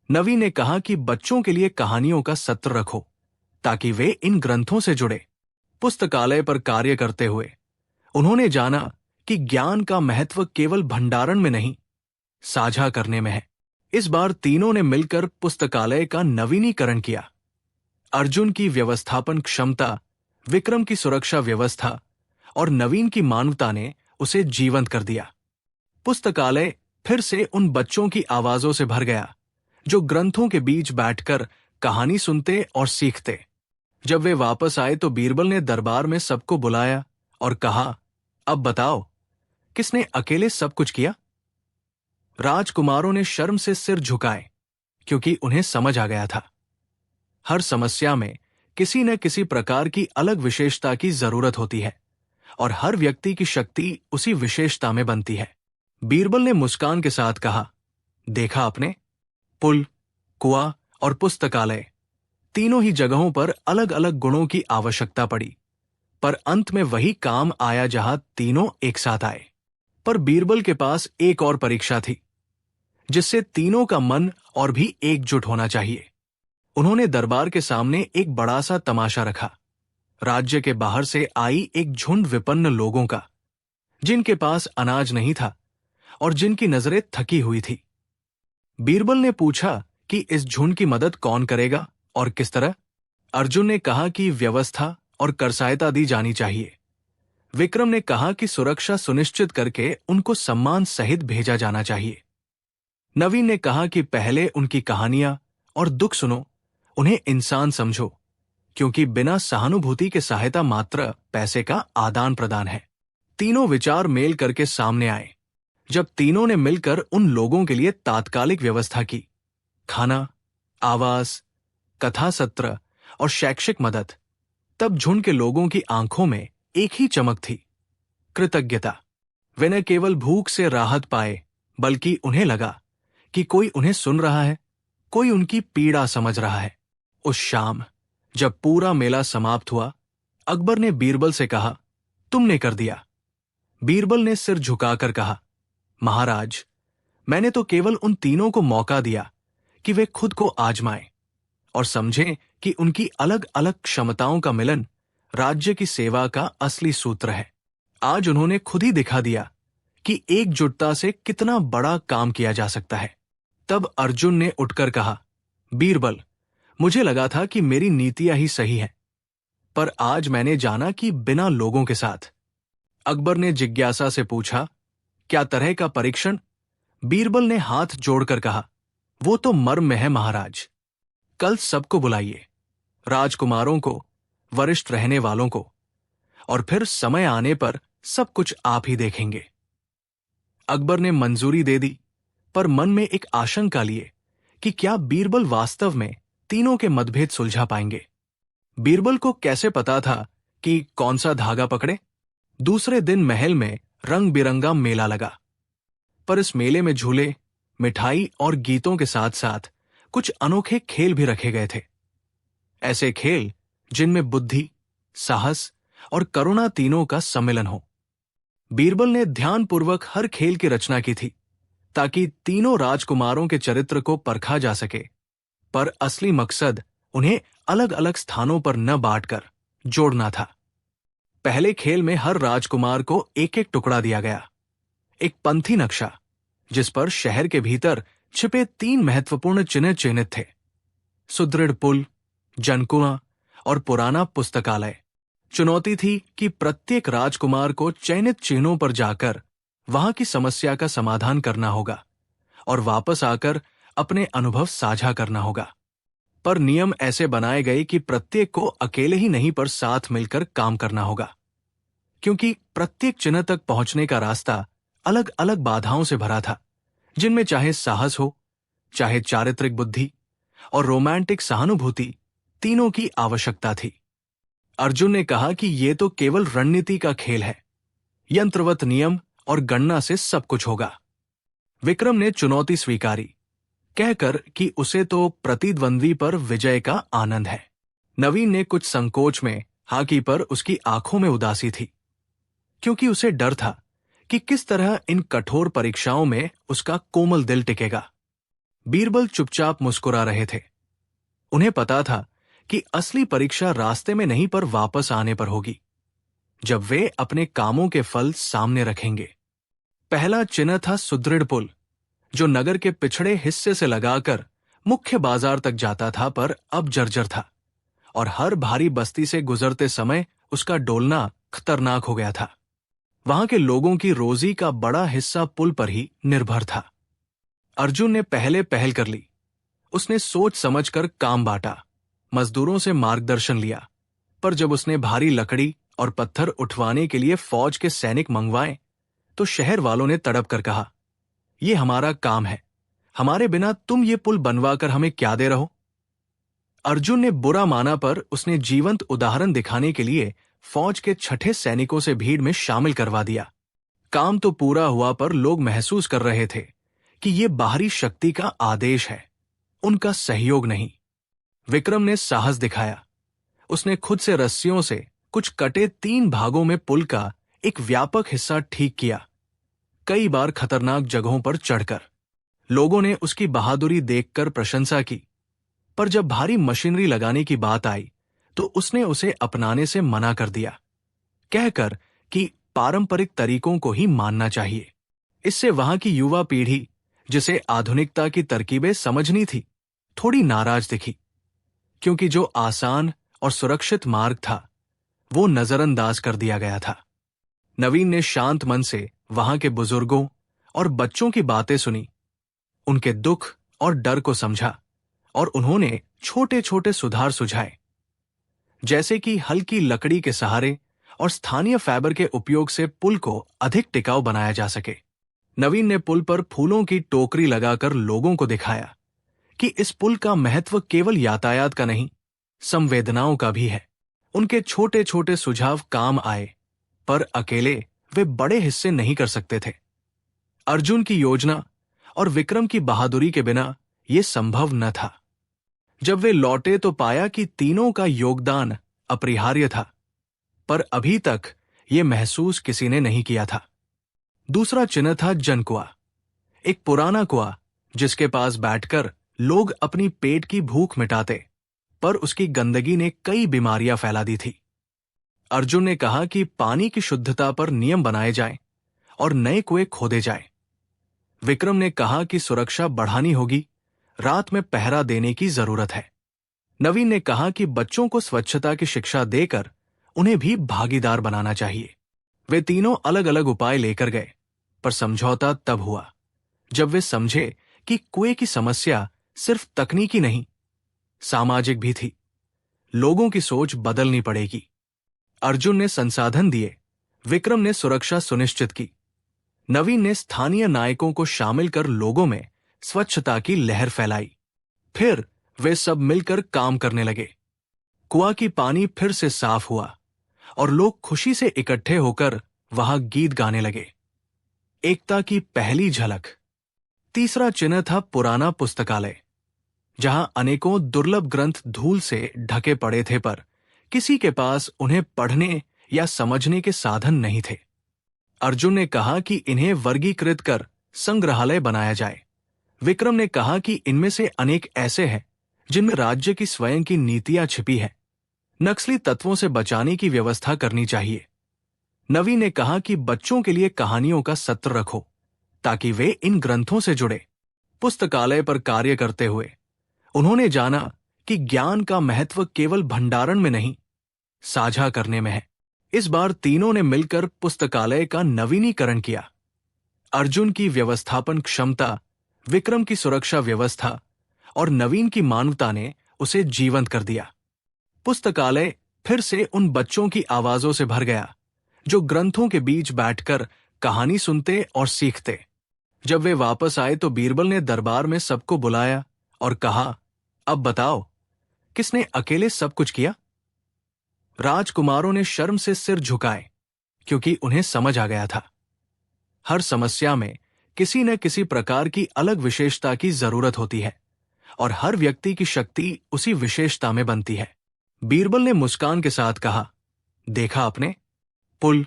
नवीन ने कहा कि बच्चों के लिए कहानियों का सत्र रखो, ताकि वे इन ग्रंथों से जुड़े। पुस्तकालय पर कार्य करते हुए उन्होंने जाना कि ज्ञान का महत्व केवल भंडारण में नहीं, साझा करने में है। इस बार तीनों ने मिलकर पुस्तकालय का नवीनीकरण किया। अर्जुन की व्यवस्थापन क्षमता, विक्रम की सुरक्षा व्यवस्था और नवीन की मानवता ने उसे जीवंत कर दिया। पुस्तकालय फिर से उन बच्चों की आवाजों से भर गया जो ग्रंथों के बीच बैठकर कहानी सुनते और सीखते। जब वे वापस आए तो बीरबल ने दरबार में सबको बुलाया और कहा, अब बताओ, किसने अकेले सब कुछ किया? राजकुमारों ने शर्म से सिर झुकाए, क्योंकि उन्हें समझ आ गया था हर समस्या में किसी न किसी प्रकार की अलग विशेषता की जरूरत होती है और हर व्यक्ति की शक्ति उसी विशेषता में बनती है। बीरबल ने मुस्कान के साथ कहा, देखा आपने, पुल, कुआं और पुस्तकालय, तीनों ही जगहों पर अलग अलग गुणों की आवश्यकता पड़ी, पर अंत में वही काम आया जहां तीनों एक साथ आए। पर बीरबल के पास एक और परीक्षा थी, जिससे तीनों का मन और भी एकजुट होना चाहिए। उन्होंने दरबार के सामने एक बड़ा सा तमाशा रखा, राज्य के बाहर से आई एक झुंड विपन्न लोगों का, जिनके पास अनाज नहीं था और जिनकी नजरें थकी हुई थी। बीरबल ने पूछा कि इस झुंड की मदद कौन करेगा और किस तरह? अर्जुन ने कहा कि व्यवस्था और कर सहायता दी जानी चाहिए। विक्रम ने कहा कि सुरक्षा सुनिश्चित करके उनको सम्मान सहित भेजा जाना चाहिए। नवीन ने कहा कि पहले उनकी कहानियां और दुख सुनो, उन्हें इंसान समझो, क्योंकि बिना सहानुभूति के सहायता मात्र पैसे का आदान प्रदान है। तीनों विचार मेल करके सामने आए। जब तीनों ने मिलकर उन लोगों के लिए तात्कालिक व्यवस्था की, खाना, आवास, कथा सत्र और शैक्षिक मदद, तब झुंड के लोगों की आंखों में एक ही चमक थी, कृतज्ञता। वे न केवल भूख से राहत पाए, बल्कि उन्हें लगा कि कोई उन्हें सुन रहा है, कोई उनकी पीड़ा समझ रहा है। उस शाम जब पूरा मेला समाप्त हुआ, अकबर ने बीरबल से कहा, तुमने कर दिया। बीरबल ने सिर झुकाकर कहा, महाराज, मैंने तो केवल उन तीनों को मौका दिया कि वे खुद को आजमाएं और समझें कि उनकी अलग अलग क्षमताओं का मिलन राज्य की सेवा का असली सूत्र है। आज उन्होंने खुद ही दिखा दिया कि एकजुटता से कितना बड़ा काम किया जा सकता है। तब अर्जुन ने उठकर कहा, बीरबल, मुझे लगा था कि मेरी नीतियां ही सही हैं, पर आज मैंने जाना कि बिना लोगों के साथ। अकबर ने जिज्ञासा से पूछा, क्या तरह का परीक्षण? बीरबल ने हाथ जोड़कर कहा, वो तो मर्म में है महाराज। कल सबको बुलाइए, राजकुमारों को, वरिष्ठ रहने वालों को, और फिर समय आने पर सब कुछ आप ही देखेंगे। अकबर ने मंजूरी दे दी, पर मन में एक आशंका लिए कि क्या बीरबल वास्तव में तीनों के मतभेद सुलझा पाएंगे। बीरबल को कैसे पता था कि कौन सा धागा पकड़े? दूसरे दिन महल में रंग बिरंगा मेला लगा, पर इस मेले में झूले, मिठाई और गीतों के साथ साथ कुछ अनोखे खेल भी रखे गए थे। ऐसे खेल जिनमें बुद्धि, साहस और करुणा तीनों का सम्मिलन हो। बीरबल ने ध्यानपूर्वक हर खेल की रचना की थी, ताकि तीनों राजकुमारों के चरित्र को परखा जा सके, पर असली मकसद उन्हें अलग अलग स्थानों पर न बांटकर जोड़ना था। पहले खेल में हर राजकुमार को एक एक टुकड़ा दिया गया, एक पंथी नक्शा, जिस पर शहर के भीतर छिपे 3 महत्वपूर्ण चिन्ह चिन्हित थे, सुदृढ़ पुल, जनकुआं और पुराना पुस्तकालय। चुनौती थी कि प्रत्येक राजकुमार को चयनित चिन्हों पर जाकर वहां की समस्या का समाधान करना होगा और वापस आकर अपने अनुभव साझा करना होगा। पर नियम ऐसे बनाए गए कि प्रत्येक को अकेले ही नहीं पर साथ मिलकर काम करना होगा, क्योंकि प्रत्येक चिन्ह तक पहुंचने का रास्ता अलग अलग बाधाओं से भरा था, जिनमें चाहे साहस हो, चाहे चारित्रिक बुद्धि और रोमांटिक सहानुभूति, तीनों की आवश्यकता थी। अर्जुन ने कहा कि ये तो केवल रणनीति का खेल है, यंत्रवत नियम और गणना से सब कुछ होगा। विक्रम ने चुनौती स्वीकारी, कहकर कि उसे तो प्रतिद्वंद्वी पर विजय का आनंद है। नवीन ने कुछ संकोच में हाँ की, पर उसकी आंखों में उदासी थी, क्योंकि उसे डर था कि किस तरह इन कठोर परीक्षाओं में उसका कोमल दिल टिकेगा। बीरबल चुपचाप मुस्कुरा रहे थे। उन्हें पता था कि असली परीक्षा रास्ते में नहीं पर वापस आने पर होगी, जब वे अपने कामों के फल सामने रखेंगे। पहला चिन्ह था सुदृढ़ पुल, जो नगर के पिछड़े हिस्से से लगाकर मुख्य बाजार तक जाता था, पर अब जर्जर था और हर भारी बस्ती से गुजरते समय उसका डोलना खतरनाक हो गया था। वहां के लोगों की रोजी का बड़ा हिस्सा पुल पर ही निर्भर था। अर्जुन ने पहले पहल कर ली। उसने सोच समझकर काम बांटा, मजदूरों से मार्गदर्शन लिया पर जब उसने भारी लकड़ी और पत्थर उठवाने के लिए फौज के सैनिक मंगवाए तो शहर वालों ने तड़प कर कहा, ये हमारा काम है, हमारे बिना तुम ये पुल बनवाकर हमें क्या दे रहो। अर्जुन ने बुरा माना, पर उसने जीवंत उदाहरण दिखाने के लिए फौज के 6ठे सैनिकों से भीड़ में शामिल करवा दिया। काम तो पूरा हुआ, पर लोग महसूस कर रहे थे कि ये बाहरी शक्ति का आदेश है, उनका सहयोग नहीं। विक्रम ने साहस दिखाया। उसने खुद से रस्सियों से कुछ कटे 3 भागों में पुल का एक व्यापक हिस्सा ठीक किया, कई बार खतरनाक जगहों पर चढ़कर। लोगों ने उसकी बहादुरी देखकर प्रशंसा की, पर जब भारी मशीनरी लगाने की बात आई तो उसने उसे अपनाने से मना कर दिया, कहकर कि पारंपरिक तरीकों को ही मानना चाहिए। इससे वहां की युवा पीढ़ी, जिसे आधुनिकता की तरकीबें समझनी थी, थोड़ी नाराज दिखी, क्योंकि जो आसान और सुरक्षित मार्ग था वो नजरअंदाज कर दिया गया था। नवीन ने शांत मन से वहां के बुजुर्गों और बच्चों की बातें सुनी, उनके दुख और डर को समझा, और उन्होंने छोटे छोटे सुधार सुझाए, जैसे कि हल्की लकड़ी के सहारे और स्थानीय फाइबर के उपयोग से पुल को अधिक टिकाऊ बनाया जा सके। नवीन ने पुल पर फूलों की टोकरी लगाकर लोगों को दिखाया कि इस पुल का महत्व केवल यातायात का नहीं, संवेदनाओं का भी है। उनके छोटे छोटे सुझाव काम आए, पर अकेले वे बड़े हिस्से नहीं कर सकते थे। अर्जुन की योजना और विक्रम की बहादुरी के बिना यह संभव न था। जब वे लौटे तो पाया कि तीनों का योगदान अपरिहार्य था, पर अभी तक ये महसूस किसी ने नहीं किया था। दूसरा चिन्ह था जनकुआ, एक पुराना कुआं जिसके पास बैठकर लोग अपनी पेट की भूख मिटाते, पर उसकी गंदगी ने कई बीमारियां फैला दी थी। अर्जुन ने कहा कि पानी की शुद्धता पर नियम बनाए जाएं और नए कुएं खोदे जाएं। विक्रम ने कहा कि सुरक्षा बढ़ानी होगी, रात में पहरा देने की जरूरत है। नवीन ने कहा कि बच्चों को स्वच्छता की शिक्षा देकर उन्हें भी भागीदार बनाना चाहिए। वे तीनों अलग अलग उपाय लेकर गए, पर समझौता तब हुआ जब वे समझे कि कुएं की समस्या सिर्फ तकनीकी नहीं, सामाजिक भी थी। लोगों की सोच बदलनी पड़ेगी। अर्जुन ने संसाधन दिए, विक्रम ने सुरक्षा सुनिश्चित की, नवीन ने स्थानीय नायकों को शामिल कर लोगों में स्वच्छता की लहर फैलाई। फिर वे सब मिलकर काम करने लगे। कुआं की पानी फिर से साफ हुआ और लोग खुशी से इकट्ठे होकर वहां गीत गाने लगे। एकता की पहली झलक। तीसरा चिन्ह था पुराना पुस्तकालय, जहां अनेकों दुर्लभ ग्रंथ धूल से ढके पड़े थे, पर किसी के पास उन्हें पढ़ने या समझने के साधन नहीं थे। अर्जुन ने कहा कि इन्हें वर्गीकृत कर संग्रहालय बनाया जाए। विक्रम ने कहा कि इनमें से अनेक ऐसे हैं जिनमें राज्य की स्वयं की नीतियां छिपी है, नक्सली तत्वों से बचाने की व्यवस्था करनी चाहिए। नवीन ने कहा कि बच्चों के लिए कहानियों का सत्र रखो ताकि वे इन ग्रंथों से जुड़े। पुस्तकालय पर कार्य करते हुए उन्होंने जाना कि ज्ञान का महत्व केवल भंडारण में नहीं, साझा करने में है। इस बार तीनों ने मिलकर पुस्तकालय का नवीनीकरण किया। अर्जुन की व्यवस्थापन क्षमता, विक्रम की सुरक्षा व्यवस्था और नवीन की मानवता ने उसे जीवंत कर दिया। पुस्तकालय फिर से उन बच्चों की आवाजों से भर गया जो ग्रंथों के बीच बैठकर कहानी सुनते और सीखते। जब वे वापस आए तो बीरबल ने दरबार में सबको बुलाया और कहा, अब बताओ, किसने अकेले सब कुछ किया? राजकुमारों ने शर्म से सिर झुकाए, क्योंकि उन्हें समझ आ गया था हर समस्या में किसी न किसी प्रकार की अलग विशेषता की जरूरत होती है और हर व्यक्ति की शक्ति उसी विशेषता में बनती है। बीरबल ने मुस्कान के साथ कहा, देखा आपने, पुल,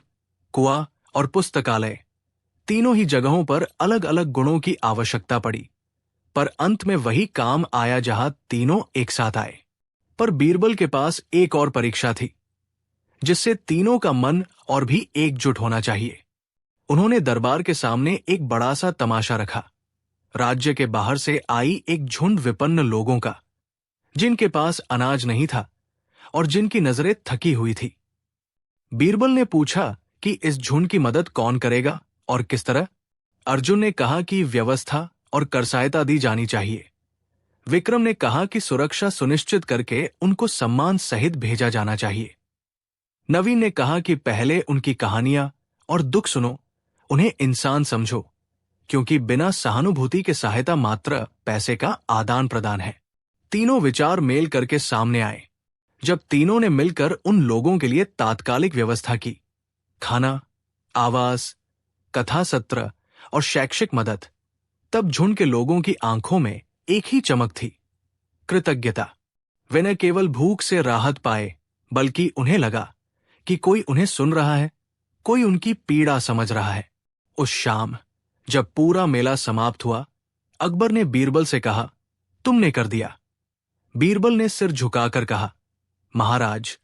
कुआं और पुस्तकालय, तीनों ही जगहों पर अलग अलग गुणों की आवश्यकता पड़ी, पर अंत में वही काम आया जहां तीनों एक साथ आए। पर बीरबल के पास एक और परीक्षा थी, जिससे तीनों का मन और भी एकजुट होना चाहिए। उन्होंने दरबार के सामने एक बड़ा सा तमाशा रखा, राज्य के बाहर से आई एक झुंड विपन्न लोगों का, जिनके पास अनाज नहीं था और जिनकी नजरें थकी हुई थी। बीरबल ने पूछा कि इस झुंड की मदद कौन करेगा और किस तरह? अर्जुन ने कहा कि व्यवस्था और कर सहायता दी जानी चाहिए। विक्रम ने कहा कि सुरक्षा सुनिश्चित करके उनको सम्मान सहित भेजा जाना चाहिए। नवीन ने कहा कि पहले उनकी कहानियां और दुख सुनो, उन्हें इंसान समझो, क्योंकि बिना सहानुभूति के सहायता मात्र पैसे का आदान प्रदान है। तीनों विचार मेल करके सामने आए। जब तीनों ने मिलकर उन लोगों के लिए तात्कालिक व्यवस्था की, खाना, आवास, कथा सत्र और शैक्षिक मदद, तब झुंड के लोगों की आंखों में एक ही चमक थी, कृतज्ञता। वे न केवल भूख से राहत पाए, बल्कि उन्हें लगा कि कोई उन्हें सुन रहा है, कोई उनकी पीड़ा समझ रहा है। उस शाम जब पूरा मेला समाप्त हुआ, अकबर ने बीरबल से कहा, तुमने कर दिया। बीरबल ने सिर झुकाकर कहा, महाराज,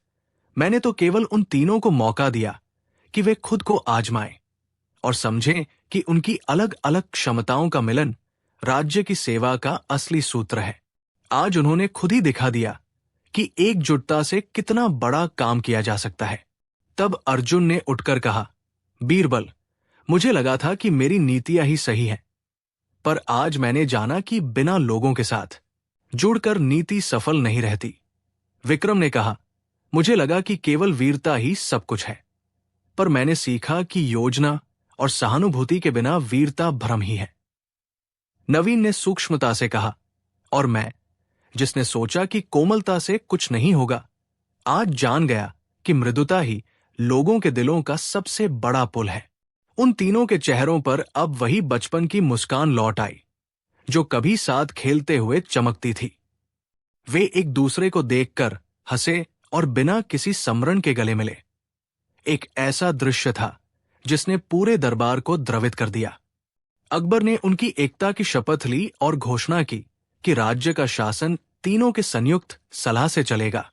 मैंने तो केवल उन तीनों को मौका दिया कि वे खुद को आजमाएं और समझें कि उनकी अलग अलग क्षमताओं का मिलन राज्य की सेवा का असली सूत्र है। आज उन्होंने खुद ही दिखा दिया कि एकजुटता से कितना बड़ा काम किया जा सकता है। तब अर्जुन ने उठकर कहा, बीरबल, मुझे लगा था कि मेरी नीतियां ही सही हैं, पर आज मैंने जाना कि बिना लोगों के साथ जुड़कर नीति सफल नहीं रहती। विक्रम ने कहा, मुझे लगा कि केवल वीरता ही सब कुछ है, पर मैंने सीखा कि योजना और सहानुभूति के बिना वीरता भ्रम ही है। नवीन ने सूक्ष्मता से कहा, और मैं, जिसने सोचा कि कोमलता से कुछ नहीं होगा, आज जान गया कि मृदुता ही लोगों के दिलों का सबसे बड़ा पुल है। उन तीनों के चेहरों पर अब वही बचपन की मुस्कान लौट आई, जो कभी साथ खेलते हुए चमकती थी। वे एक दूसरे को देखकर हंसे और बिना किसी समरण के गले मिले। एक ऐसा दृश्य था जिसने पूरे दरबार को द्रवित कर दिया। अकबर ने उनकी एकता की शपथ ली और घोषणा की कि राज्य का शासन तीनों के संयुक्त सलाह से चलेगा।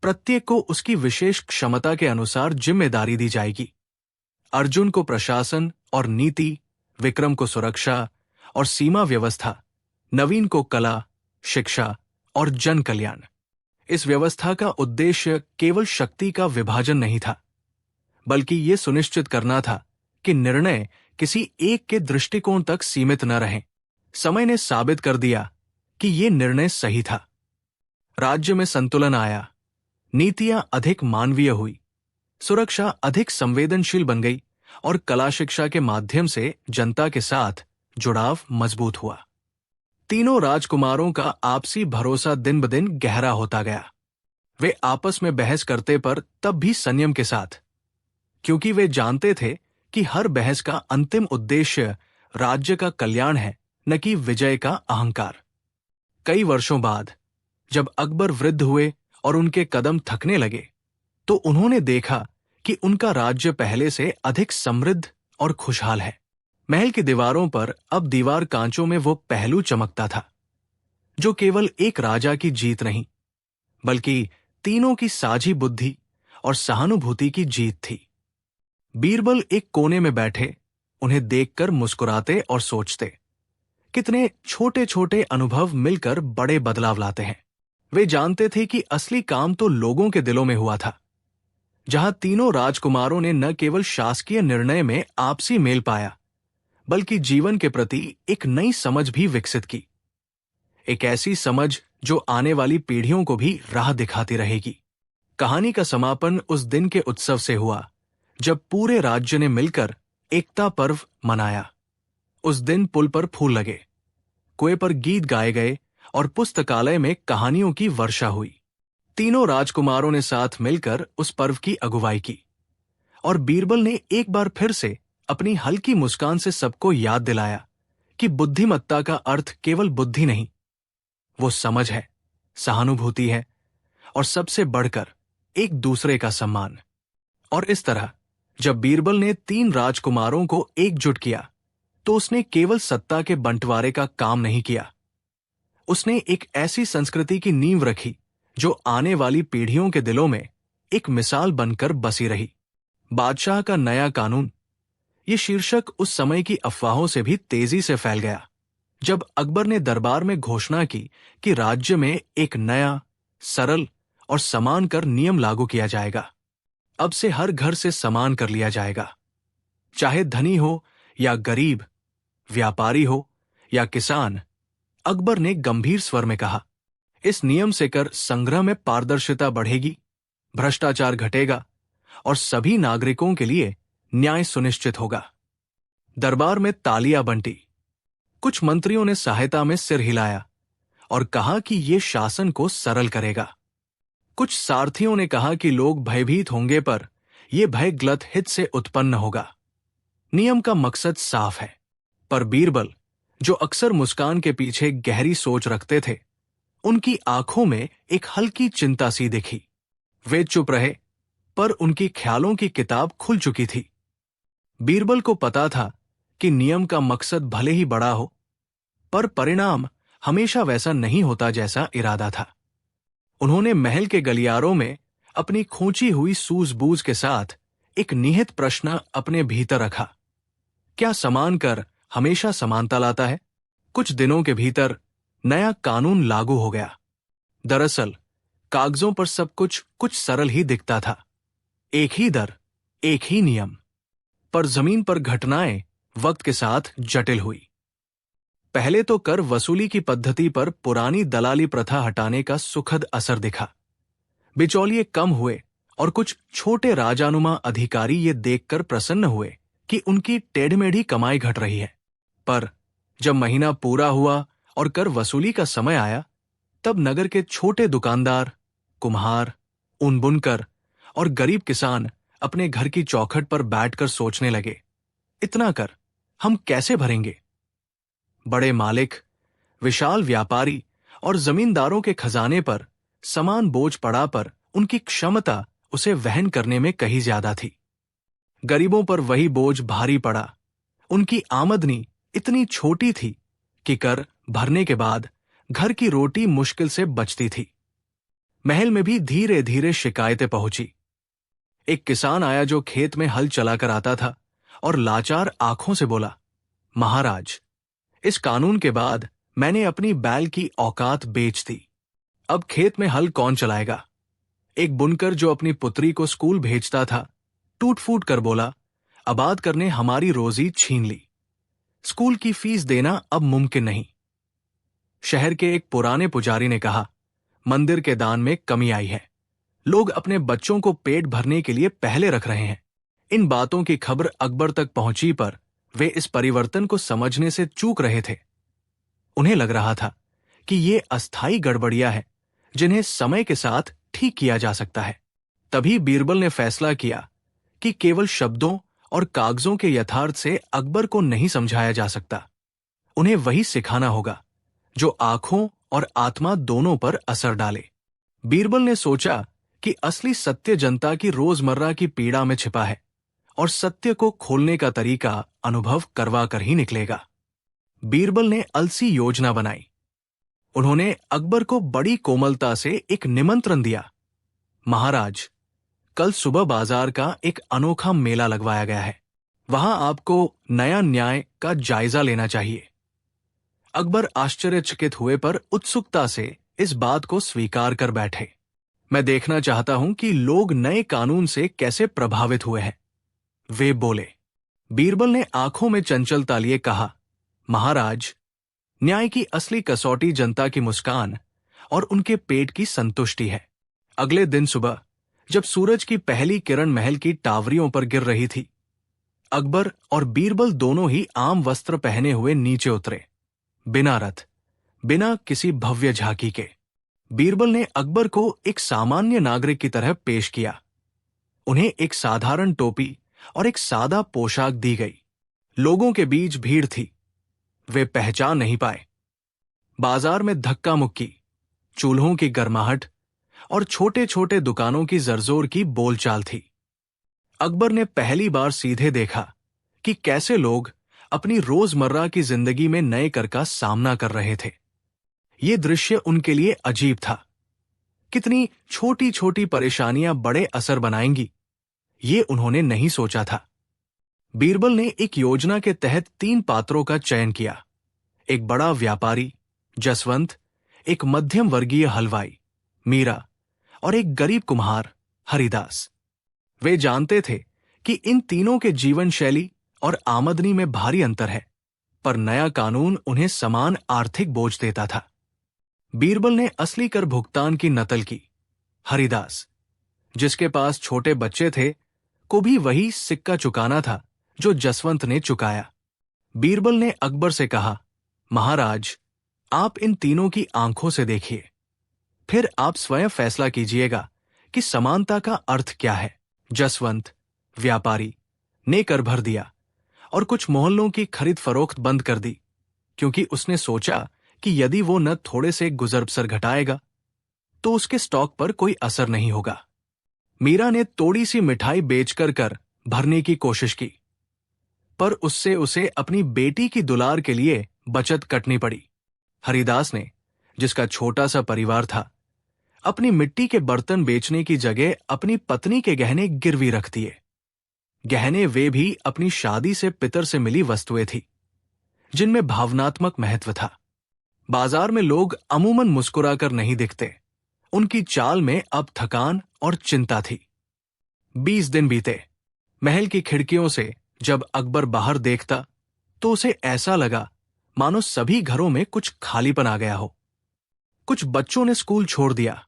प्रत्येक को उसकी विशेष क्षमता के अनुसार जिम्मेदारी दी जाएगी। अर्जुन को प्रशासन और नीति, विक्रम को सुरक्षा और सीमा व्यवस्था, नवीन को कला, शिक्षा और जन कल्याण। इस व्यवस्था का उद्देश्य केवल शक्ति का विभाजन नहीं था, बल्कि यह सुनिश्चित करना था कि निर्णय किसी एक के दृष्टिकोण तक सीमित न रहें। समय ने साबित कर दिया कि यह निर्णय सही था। राज्य में संतुलन आया, नीतियां अधिक मानवीय हुई, सुरक्षा अधिक संवेदनशील बन गई और कला शिक्षा के माध्यम से जनता के साथ जुड़ाव मजबूत हुआ। तीनों राजकुमारों का आपसी भरोसा दिन ब दिन गहरा होता गया। वे आपस में बहस करते, पर तब भी संयम के साथ, क्योंकि वे जानते थे कि हर बहस का अंतिम उद्देश्य राज्य का कल्याण है, न कि विजय का अहंकार। कई वर्षों बाद जब अकबर वृद्ध हुए और उनके कदम थकने लगे, तो उन्होंने देखा कि उनका राज्य पहले से अधिक समृद्ध और खुशहाल है। महल की दीवारों पर अब दीवार कांचों में वो पहलू चमकता था, जो केवल एक राजा की जीत नहीं, बल्कि तीनों की साझी बुद्धि और सहानुभूति की जीत थी। बीरबल एक कोने में बैठे उन्हें देखकर मुस्कुराते और सोचते, कितने छोटे छोटे अनुभव मिलकर बड़े बदलाव लाते हैं। वे जानते थे कि असली काम तो लोगों के दिलों में हुआ था, जहां तीनों राजकुमारों ने न केवल शासकीय निर्णय में आपसी मेल पाया, बल्कि जीवन के प्रति एक नई समझ भी विकसित की। एक ऐसी समझ जो आने वाली पीढ़ियों को भी राह दिखाती रहेगी। कहानी का समापन उस दिन के उत्सव से हुआ जब पूरे राज्य ने मिलकर एकता पर्व मनाया। उस दिन पुल पर फूल लगे, कुएं पर गीत गाए गए और पुस्तकालय में कहानियों की वर्षा हुई। तीनों राजकुमारों ने साथ मिलकर उस पर्व की अगुवाई की, और बीरबल ने एक बार फिर से अपनी हल्की मुस्कान से सबको याद दिलाया कि बुद्धिमत्ता का अर्थ केवल बुद्धि नहीं, वो समझ है, सहानुभूति है और सबसे बढ़कर एक दूसरे का सम्मान। और इस तरह जब बीरबल ने तीन राजकुमारों को एकजुट किया, तो उसने केवल सत्ता के बंटवारे का काम नहीं किया, उसने एक ऐसी संस्कृति की नींव रखी जो आने वाली पीढ़ियों के दिलों में एक मिसाल बनकर बसी रही। बादशाह का नया कानून, ये शीर्षक उस समय की अफवाहों से भी तेजी से फैल गया। जब अकबर ने दरबार में घोषणा की कि राज्य में एक नया, सरल और समान कर नियम लागू किया जाएगा। अब से हर घर से समान कर लिया जाएगा, चाहे धनी हो या गरीब, व्यापारी हो या किसान। अकबर ने गंभीर स्वर में कहा, इस नियम से कर संग्रह में पारदर्शिता बढ़ेगी, भ्रष्टाचार घटेगा और सभी नागरिकों के लिए न्याय सुनिश्चित होगा। दरबार में तालियां बंटी। कुछ मंत्रियों ने सहायता में सिर हिलाया और कहा कि यह शासन को सरल करेगा। कुछ सारथियों ने कहा कि लोग भयभीत होंगे, पर यह भय गलत हित से उत्पन्न होगा। नियम का मकसद साफ है। पर बीरबल, जो अक्सर मुस्कान के पीछे गहरी सोच रखते थे, उनकी आंखों में एक हल्की चिंता सी दिखी। वे चुप रहे, पर उनकी ख्यालों की किताब खुल चुकी थी। बीरबल को पता था कि नियम का मकसद भले ही बड़ा हो, पर परिणाम हमेशा वैसा नहीं होता जैसा इरादा था। उन्होंने महल के गलियारों में अपनी खोंची हुई सूझबूझ के साथ एक निहित प्रश्न अपने भीतर रखा। क्या समान कर हमेशा समानता लाता है? कुछ दिनों के भीतर नया कानून लागू हो गया। दरअसल कागजों पर सब कुछ सरल ही दिखता था। एक ही दर, एक ही नियम। पर जमीन पर घटनाएं वक्त के साथ जटिल हुई। पहले तो कर वसूली की पद्धति पर पुरानी दलाली प्रथा हटाने का सुखद असर दिखा। बिचौलिए कम हुए और कुछ छोटे राजानुमा अधिकारी ये देखकर प्रसन्न हुए कि उनकी टेढ़मेढ़ी कमाई घट रही है। पर जब महीना पूरा हुआ और कर वसूली का समय आया, तब नगर के छोटे दुकानदार, कुम्हार, ऊन बुनकर और गरीब किसान अपने घर की चौखट पर बैठकर सोचने लगे, इतना कर हम कैसे भरेंगे? बड़े मालिक, विशाल व्यापारी और जमींदारों के खजाने पर समान बोझ पड़ा, पर उनकी क्षमता उसे वहन करने में कहीं ज्यादा थी। गरीबों पर वही बोझ भारी पड़ा। उनकी आमदनी इतनी छोटी थी कि कर भरने के बाद घर की रोटी मुश्किल से बचती थी। महल में भी धीरे धीरे शिकायतें पहुंची। एक किसान आया जो खेत में हल चलाकर आता था और लाचार आंखों से बोला, महाराज, इस कानून के बाद मैंने अपनी बैल की औकात बेच दी। अब खेत में हल कौन चलाएगा? एक बुनकर जो अपनी पुत्री को स्कूल भेजता था, टूट फूट कर बोला, आबादकर ने हमारी रोजी छीन ली। स्कूल की फीस देना अब मुमकिन नहीं। शहर के एक पुराने पुजारी ने कहा, मंदिर के दान में कमी आई है। लोग अपने बच्चों को पेट भरने के लिए पहले रख रहे हैं। इन बातों की खबर अकबर तक पहुंची, पर वे इस परिवर्तन को समझने से चूक रहे थे। उन्हें लग रहा था कि ये अस्थायी गड़बड़ियां हैं जिन्हें समय के साथ ठीक किया जा सकता है। तभी बीरबल ने फैसला किया कि केवल शब्दों और कागजों के यथार्थ से अकबर को नहीं समझाया जा सकता। उन्हें वही सिखाना होगा जो आंखों और आत्मा दोनों पर असर डाले। बीरबल ने सोचा कि असली सत्य जनता की रोजमर्रा की पीड़ा में छिपा है और सत्य को खोलने का तरीका अनुभव करवा कर ही निकलेगा। बीरबल ने अलसी योजना बनाई। उन्होंने अकबर को बड़ी कोमलता से एक निमंत्रण दिया, महाराज, कल सुबह बाजार का एक अनोखा मेला लगवाया गया है। वहां आपको नया न्याय का जायजा लेना चाहिए। अकबर आश्चर्यचकित हुए, पर उत्सुकता से इस बात को स्वीकार कर बैठे। मैं देखना चाहता हूं कि लोग नए कानून से कैसे प्रभावित हुए हैं, वे बोले। बीरबल ने आंखों में चंचलता लिए कहा, महाराज, न्याय की असली कसौटी जनता की मुस्कान और उनके पेट की संतुष्टि है। अगले दिन सुबह जब सूरज की पहली किरण महल की टावरियों पर गिर रही थी, अकबर और बीरबल दोनों ही आम वस्त्र पहने हुए नीचे उतरे, बिना रथ, बिना किसी भव्य झांकी के। बीरबल ने अकबर को एक सामान्य नागरिक की तरह पेश किया। उन्हें एक साधारण टोपी और एक सादा पोशाक दी गई। लोगों के बीच भीड़ थी, वे पहचान नहीं पाए। बाजार में धक्का मुक्की, चूल्हों की गर्माहट और छोटे छोटे दुकानों की जरजोर की बोलचाल थी। अकबर ने पहली बार सीधे देखा कि कैसे लोग अपनी रोजमर्रा की जिंदगी में नए कर का सामना कर रहे थे। ये दृश्य उनके लिए अजीब था। कितनी छोटी छोटी परेशानियां बड़े असर बनाएंगी, ये उन्होंने नहीं सोचा था। बीरबल ने एक योजना के तहत 3 पात्रों का चयन किया, एक बड़ा व्यापारी जसवंत, एक मध्यम वर्गीय हलवाई मीरा और एक गरीब कुम्हार हरिदास। वे जानते थे कि इन तीनों के जीवन शैली और आमदनी में भारी अंतर है, पर नया कानून उन्हें समान आर्थिक बोझ देता था। बीरबल ने असली कर भुगतान की नकल की। हरिदास, जिसके पास छोटे बच्चे थे, को भी वही सिक्का चुकाना था जो जसवंत ने चुकाया। बीरबल ने अकबर से कहा, महाराज, आप इन तीनों की आंखों से देखिए, फिर आप स्वयं फैसला कीजिएगा कि समानता का अर्थ क्या है। जसवंत, व्यापारी, ने कर भर दिया और कुछ मोहल्लों की खरीद फरोख्त बंद कर दी, क्योंकि उसने सोचा कि यदि वो न थोड़े से गुजर-बसर घटाएगा तो उसके स्टॉक पर कोई असर नहीं होगा। मीरा ने थोड़ी सी मिठाई बेचकर भरने की कोशिश की, पर उससे उसे अपनी बेटी की दुलार के लिए बचत कटनी पड़ी। हरिदास ने, जिसका छोटा सा परिवार था, अपनी मिट्टी के बर्तन बेचने की जगह अपनी पत्नी के गहने गिरवी रख दिए। गहने वे भी अपनी शादी से पितर से मिली वस्तुएं थी, जिनमें भावनात्मक महत्व था। बाजार में लोग अमूमन मुस्कुराकर नहीं दिखते, उनकी चाल में अब थकान और चिंता थी। 20 दिन बीते। महल की खिड़कियों से जब अकबर बाहर देखता तो उसे ऐसा लगा मानो सभी घरों में कुछ खालीपन आ गया हो। कुछ बच्चों ने स्कूल छोड़ दिया,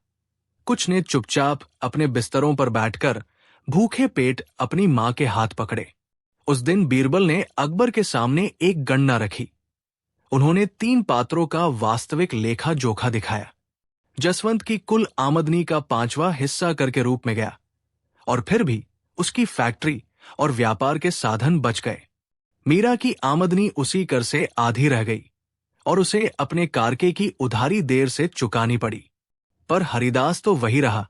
कुछ ने चुपचाप अपने बिस्तरों पर बैठकर भूखे पेट अपनी मां के हाथ पकड़े। उस दिन बीरबल ने अकबर के सामने एक गणना रखी। उन्होंने 3 पात्रों का वास्तविक लेखा जोखा दिखाया। जसवंत की कुल आमदनी का 5वां हिस्सा कर के रूप में गया, और फिर भी उसकी फैक्ट्री और व्यापार के साधन बच गए। मीरा की आमदनी उसी कर से आधी रह गई और उसे अपने कारके की उधारी देर से चुकानी पड़ी। पर हरिदास तो वही रहा।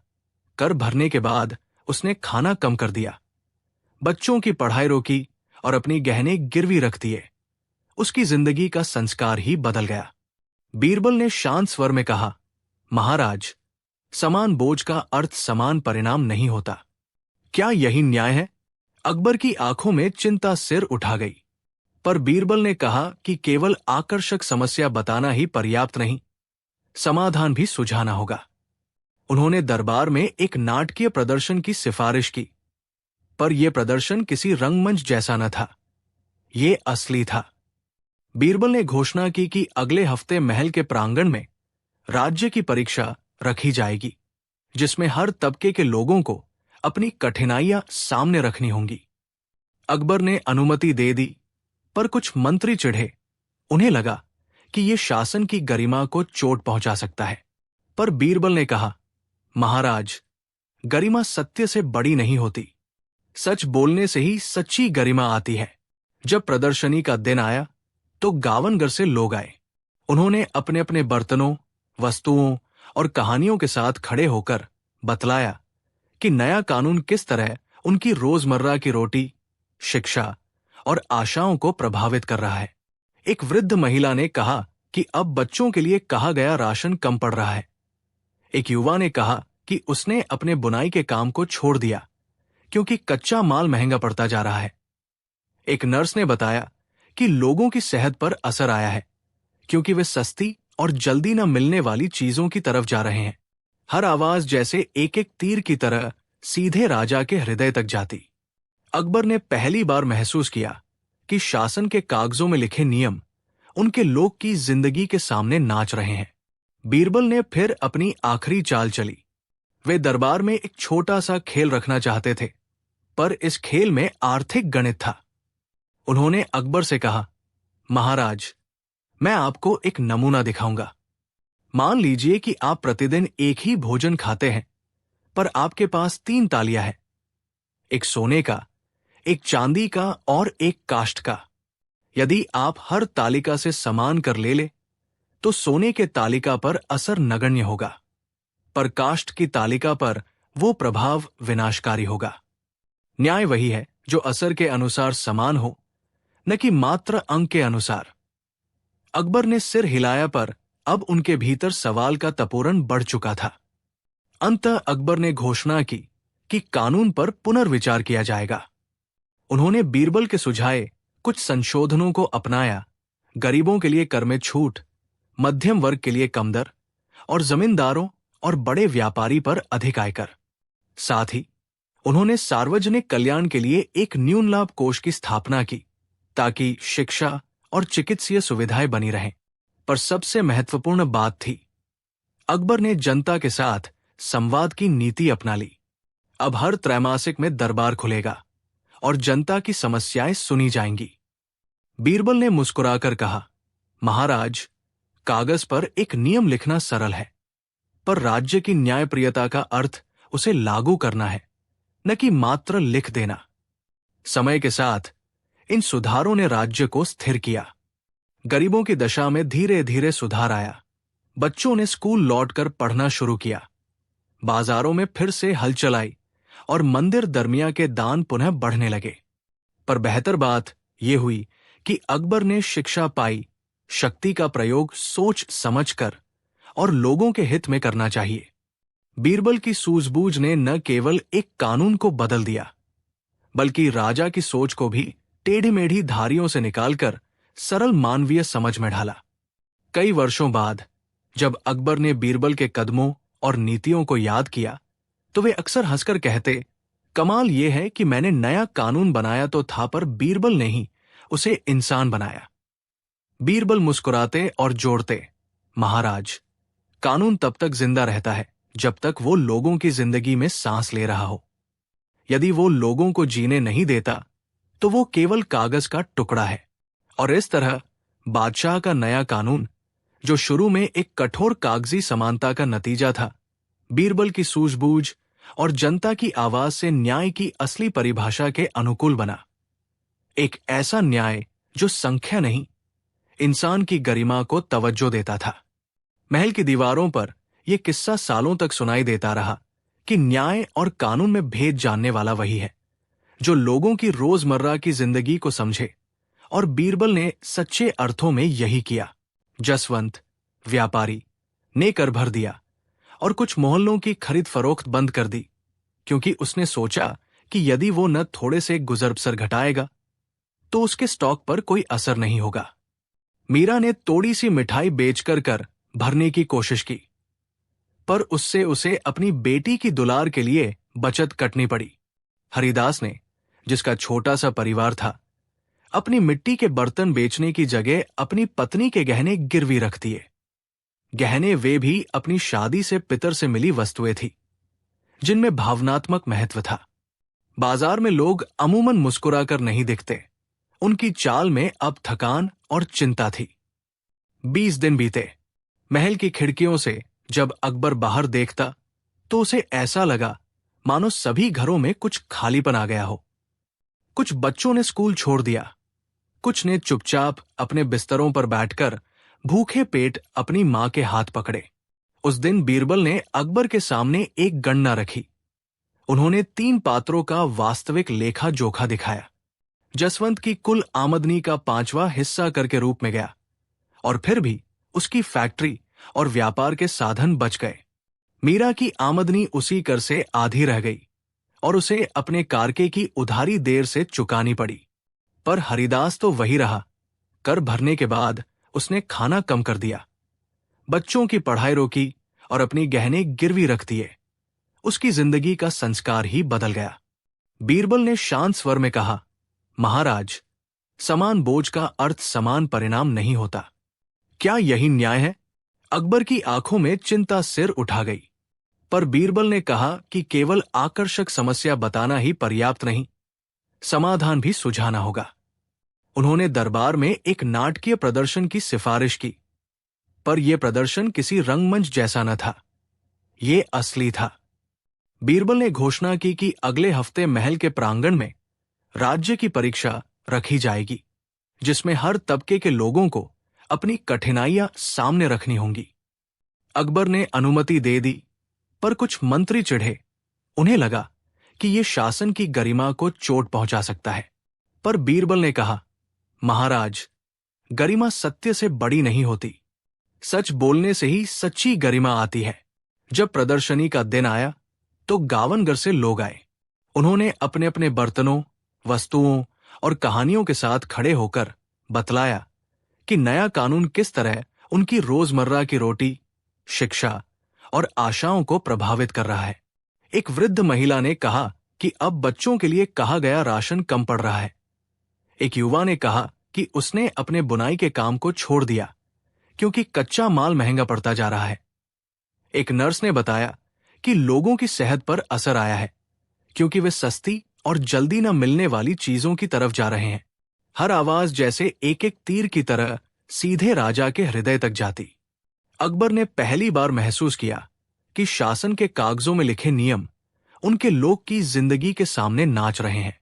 कर भरने के बाद उसने खाना कम कर दिया, बच्चों की पढ़ाई रोकी और अपनी गहने गिरवी रख दिए। उसकी जिंदगी का संस्कार ही बदल गया। बीरबल ने शांत स्वर में कहा, महाराज, समान बोझ का अर्थ समान परिणाम नहीं होता। क्या यही न्याय है? अकबर की आंखों में चिंता सिर उठा गई, पर बीरबल ने कहा कि केवल आकर्षक समस्या बताना ही पर्याप्त नहीं, समाधान भी सुझाना होगा। उन्होंने दरबार में एक नाटकीय प्रदर्शन की सिफारिश की, पर यह प्रदर्शन किसी रंगमंच जैसा न था, ये असली था। बीरबल ने घोषणा की कि अगले हफ्ते महल के प्रांगण में राज्य की परीक्षा रखी जाएगी, जिसमें हर तबके के लोगों को अपनी कठिनाइयां सामने रखनी होंगी। अकबर ने अनुमति दे दी, पर कुछ मंत्री चिढ़े। उन्हें लगा कि यह शासन की गरिमा को चोट पहुंचा सकता है। पर बीरबल ने कहा, महाराज, गरिमा सत्य से बड़ी नहीं होती, सच बोलने से ही सच्ची गरिमा आती है। जब प्रदर्शनी का दिन आया तो गावनगर से लोग आए। उन्होंने अपने अपने बर्तनों, वस्तुओं और कहानियों के साथ खड़े होकर बतलाया कि नया कानून किस तरह उनकी रोजमर्रा की रोटी, शिक्षा और आशाओं को प्रभावित कर रहा है। एक वृद्ध महिला ने कहा कि अब बच्चों के लिए कहा गया राशन कम पड़ रहा है। एक युवा ने कहा कि उसने अपने बुनाई के काम को छोड़ दिया क्योंकि कच्चा माल महंगा पड़ता जा रहा है। एक नर्स ने बताया कि लोगों की सेहत पर असर आया है क्योंकि वे सस्ती और जल्दी न मिलने वाली चीजों की तरफ जा रहे हैं। हर आवाज जैसे एक एक तीर की तरह सीधे राजा के हृदय तक जाती। अकबर ने पहली बार महसूस किया कि शासन के कागजों में लिखे नियम उनके लोग की जिंदगी के सामने नाच रहे हैं। बीरबल ने फिर अपनी आखिरी चाल चली। वे दरबार में एक छोटा सा खेल रखना चाहते थे, पर इस खेल में आर्थिक गणित था। उन्होंने अकबर से कहा, महाराज, मैं आपको एक नमूना दिखाऊंगा। मान लीजिए कि आप प्रतिदिन एक ही भोजन खाते हैं, पर आपके पास 3 तालियां हैं, एक सोने का, एक चांदी का और एक काष्ठ का। यदि आप हर तालिका से समान कर ले तो सोने के तालिका पर असर नगण्य होगा, पर काष्ठ की तालिका पर वो प्रभाव विनाशकारी होगा। न्याय वही है जो असर के अनुसार समान हो, न कि मात्र अंक के अनुसार। अकबर ने सिर हिलाया, पर अब उनके भीतर सवाल का तपोरन बढ़ चुका था। अंततः अकबर ने घोषणा की कि कानून पर पुनर्विचार किया जाएगा। उन्होंने बीरबल के सुझाए कुछ संशोधनों को अपनाया। गरीबों के लिए कर में छूट, मध्यम वर्ग के लिए कम दर और जमींदारों और बड़े व्यापारी पर अधिक आयकर। साथ ही उन्होंने सार्वजनिक कल्याण के लिए एक न्यून लाभ कोष की स्थापना की ताकि शिक्षा और चिकित्सीय सुविधाएं बनी रहें। पर सबसे महत्वपूर्ण बात थी, अकबर ने जनता के साथ संवाद की नीति अपना ली। अब हर त्रैमासिक में दरबार खुलेगा और जनता की समस्याएं सुनी जाएंगी। बीरबल ने मुस्कुराकर कहा, महाराज, कागज पर एक नियम लिखना सरल है, पर राज्य की न्यायप्रियता का अर्थ उसे लागू करना है, न कि मात्र लिख देना। समय के साथ इन सुधारों ने राज्य को स्थिर किया। गरीबों की दशा में धीरे धीरे सुधार आया। बच्चों ने स्कूल लौटकर पढ़ना शुरू किया। बाजारों में फिर से हलचल आई और मंदिर दरमिया के दान पुनः बढ़ने लगे। पर बेहतर बात यह हुई कि अकबर ने शिक्षा पाई, शक्ति का प्रयोग सोच समझकर और लोगों के हित में करना चाहिए। बीरबल की सूझबूझ ने न केवल एक कानून को बदल दिया, बल्कि राजा की सोच को भी टेढ़ी मेढ़ी धारियों से निकालकर सरल मानवीय समझ में ढाला। कई वर्षों बाद जब अकबर ने बीरबल के कदमों और नीतियों को याद किया, तो वे अक्सर हंसकर कहते, कमाल यह है कि मैंने नया कानून बनाया तो था, पर बीरबल ने ही उसे इंसान बनाया। बीरबल मुस्कुराते और जोड़ते, महाराज, कानून तब तक जिंदा रहता है जब तक वो लोगों की जिंदगी में सांस ले रहा हो। यदि वो लोगों को जीने नहीं देता तो वो केवल कागज का टुकड़ा है। और इस तरह बादशाह का नया कानून, जो शुरू में एक कठोर कागजी समानता का नतीजा था, बीरबल की सूझबूझ और जनता की आवाज से न्याय की असली परिभाषा के अनुकूल बना। एक ऐसा न्याय जो संख्या नहीं, इंसान की गरिमा को तवज्जो देता था। महल की दीवारों पर यह किस्सा सालों तक सुनाई देता रहा कि न्याय और कानून में भेद जानने वाला वही है जो लोगों की रोजमर्रा की जिंदगी को समझे। और बीरबल ने सच्चे अर्थों में यही किया। जसवंत, व्यापारी, ने कर भर दिया और कुछ मोहल्लों की खरीद फरोख्त बंद कर दी, क्योंकि उसने सोचा कि यदि वो न थोड़े से गुजर-बसर घटाएगा तो उसके स्टॉक पर कोई असर नहीं होगा। मीरा ने थोड़ी सी मिठाई बेचकर भरने की कोशिश की, पर उससे उसे अपनी बेटी की दुलार के लिए बचत कटनी पड़ी। हरिदास ने, जिसका छोटा सा परिवार था, अपनी मिट्टी के बर्तन बेचने की जगह अपनी पत्नी के गहने गिरवी रख दिए। गहने वे भी अपनी शादी से पितर से मिली वस्तुएं थी, जिनमें भावनात्मक महत्व था। बाजार में लोग अमूमन मुस्कुराकर नहीं दिखते, उनकी चाल में अब थकान और चिंता थी। 20 दिन बीते। महल की खिड़कियों से जब अकबर बाहर देखता तो उसे ऐसा लगा मानो सभी घरों में कुछ खालीपन आ गया हो। कुछ बच्चों ने स्कूल छोड़ दिया, कुछ ने चुपचाप अपने बिस्तरों पर बैठकर भूखे पेट अपनी मां के हाथ पकड़े। उस दिन बीरबल ने अकबर के सामने एक गणना रखी। उन्होंने 3 पात्रों का वास्तविक लेखा जोखा दिखाया। जसवंत की कुल आमदनी का 5वां हिस्सा कर के रूप में गया, और फिर भी उसकी फैक्ट्री और व्यापार के साधन बच गए। मीरा की आमदनी उसी कर से आधी रह गई और उसे अपने कारके की उधारी देर से चुकानी पड़ी। पर हरिदास तो वही रहा। कर भरने के बाद उसने खाना कम कर दिया, बच्चों की पढ़ाई रोकी और अपनी गहने गिरवी रख दिए। उसकी जिंदगी का संस्कार ही बदल गया। बीरबल ने शांत स्वर में कहा, महाराज, समान बोझ का अर्थ समान परिणाम नहीं होता। क्या यही न्याय है? अकबर की आंखों में चिंता सिर उठा गई, पर बीरबल ने कहा कि केवल आकर्षक समस्या बताना ही पर्याप्त नहीं, समाधान भी सुझाना होगा। उन्होंने दरबार में एक नाटकीय प्रदर्शन की सिफारिश की, पर यह प्रदर्शन किसी रंगमंच जैसा न था, ये असली था। बीरबल ने घोषणा की कि अगले हफ्ते महल के प्रांगण में राज्य की परीक्षा रखी जाएगी, जिसमें हर तबके के लोगों को अपनी कठिनाइयां सामने रखनी होंगी। अकबर ने अनुमति दे दी, पर कुछ मंत्री चिढ़े। उन्हें लगा कि यह शासन की गरिमा को चोट पहुंचा सकता है। पर बीरबल ने कहा, महाराज, गरिमा सत्य से बड़ी नहीं होती, सच बोलने से ही सच्ची गरिमा आती है। जब प्रदर्शनी का दिन आया तो गावनगर से लोग आए। उन्होंने अपने अपने बर्तनों, वस्तुओं और कहानियों के साथ खड़े होकर बतलाया कि नया कानून किस तरह उनकी रोजमर्रा की रोटी, शिक्षा और आशाओं को प्रभावित कर रहा है। एक वृद्ध महिला ने कहा कि अब बच्चों के लिए कहा गया राशन कम पड़ रहा है। एक युवा ने कहा कि उसने अपने बुनाई के काम को छोड़ दिया क्योंकि कच्चा माल महंगा पड़ता जा रहा है। एक नर्स ने बताया कि लोगों की सेहत पर असर आया है क्योंकि वे सस्ती और जल्दी न मिलने वाली चीजों की तरफ जा रहे हैं। हर आवाज जैसे एक एक तीर की तरह सीधे राजा के हृदय तक जाती। अकबर ने पहली बार महसूस किया कि शासन के कागजों में लिखे नियम उनके लोग की जिंदगी के सामने नाच रहे हैं।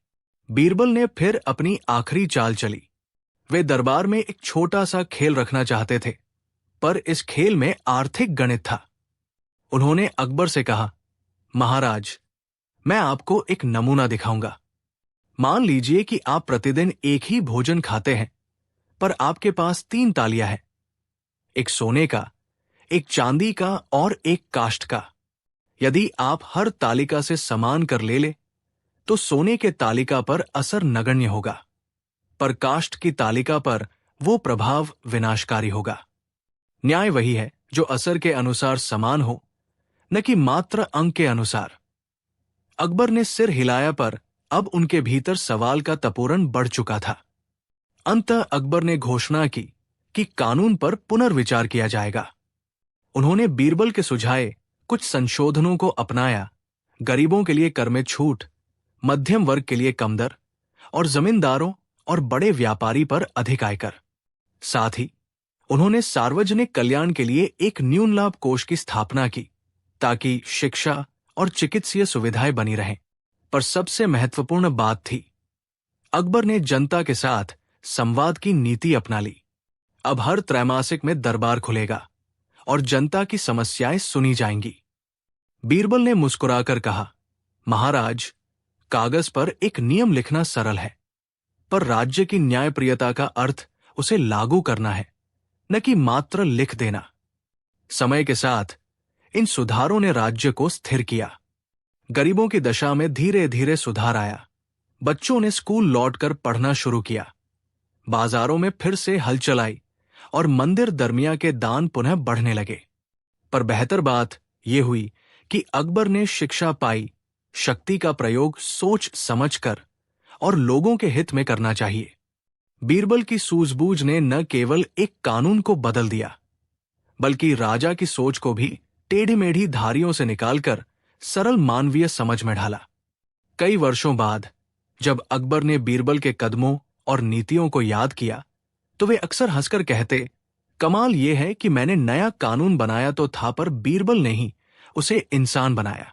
बीरबल ने फिर अपनी आखिरी चाल चली। वे दरबार में एक छोटा सा खेल रखना चाहते थे, पर इस खेल में आर्थिक गणित था। उन्होंने अकबर से कहा, महाराज, मैं आपको एक नमूना दिखाऊंगा। मान लीजिए कि आप प्रतिदिन एक ही भोजन खाते हैं, पर आपके पास 3 तालियां हैं, एक सोने का, एक चांदी का और एक काष्ठ का। यदि आप हर तालिका से समान कर ले तो सोने के तालिका पर असर नगण्य होगा, पर काष्ठ की तालिका पर वो प्रभाव विनाशकारी होगा। न्याय वही है जो असर के अनुसार समान हो, न कि मात्र अंक के अनुसार। अकबर ने सिर हिलाया, पर अब उनके भीतर सवाल का तपोरन बढ़ चुका था। अंततः अकबर ने घोषणा की कि कानून पर पुनर्विचार किया जाएगा। उन्होंने बीरबल के सुझाए कुछ संशोधनों को अपनाया। गरीबों के लिए कर में छूट, मध्यम वर्ग के लिए कम दर और जमींदारों और बड़े व्यापारी पर अधिक आयकर। साथ ही उन्होंने सार्वजनिक कल्याण के लिए एक न्यून लाभ कोष की स्थापना की, ताकि शिक्षा और चिकित्सीय सुविधाएं बनी रहें। पर सबसे महत्वपूर्ण बात थी, अकबर ने जनता के साथ संवाद की नीति अपना ली। अब हर त्रैमासिक में दरबार खुलेगा और जनता की समस्याएं सुनी जाएंगी। बीरबल ने मुस्कुराकर कहा, महाराज, कागज पर एक नियम लिखना सरल है, पर राज्य की न्यायप्रियता का अर्थ उसे लागू करना है, न कि मात्र लिख देना। समय के साथ इन सुधारों ने राज्य को स्थिर किया। गरीबों की दशा में धीरे धीरे सुधार आया। बच्चों ने स्कूल लौटकर पढ़ना शुरू किया। बाजारों में फिर से हलचल आई और मंदिर दरमिया के दान पुनः बढ़ने लगे। पर बेहतर बात यह हुई कि अकबर ने शिक्षा पाई, शक्ति का प्रयोग सोच समझकर और लोगों के हित में करना चाहिए। बीरबल की सूझबूझ ने न केवल एक कानून को बदल दिया, बल्कि राजा की सोच को भी टेढ़ी मेढ़ी धारियों से निकालकर सरल मानवीय समझ में ढाला। कई वर्षों बाद जब अकबर ने बीरबल के कदमों और नीतियों को याद किया, तो वे अक्सर हंसकर कहते, कमाल यह है कि मैंने नया कानून बनाया तो था, पर बीरबल ने ही उसे इंसान बनाया।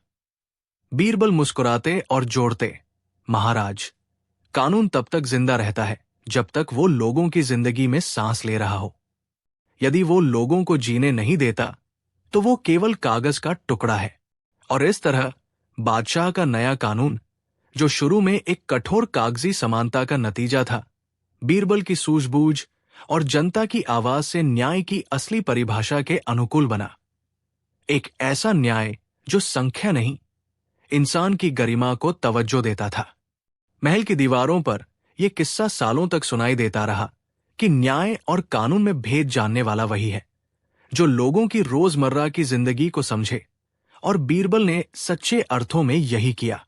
बीरबल मुस्कुराते और जोड़ते, महाराज, कानून तब तक जिंदा रहता है जब तक वो लोगों की जिंदगी में सांस ले रहा हो। यदि वो लोगों को जीने नहीं देता, तो वो केवल कागज का टुकड़ा है। और इस तरह बादशाह का नया कानून, जो शुरू में एक कठोर कागजी समानता का नतीजा था, बीरबल की सूझबूझ और जनता की आवाज से न्याय की असली परिभाषा के अनुकूल बना। एक ऐसा न्याय जो संख्या नहीं, इंसान की गरिमा को तवज्जो देता था। महल की दीवारों पर यह किस्सा सालों तक सुनाई देता रहा कि न्याय और कानून में भेद जानने वाला वही है जो लोगों की रोजमर्रा की जिंदगी को समझे, और बीरबल ने सच्चे अर्थों में यही किया।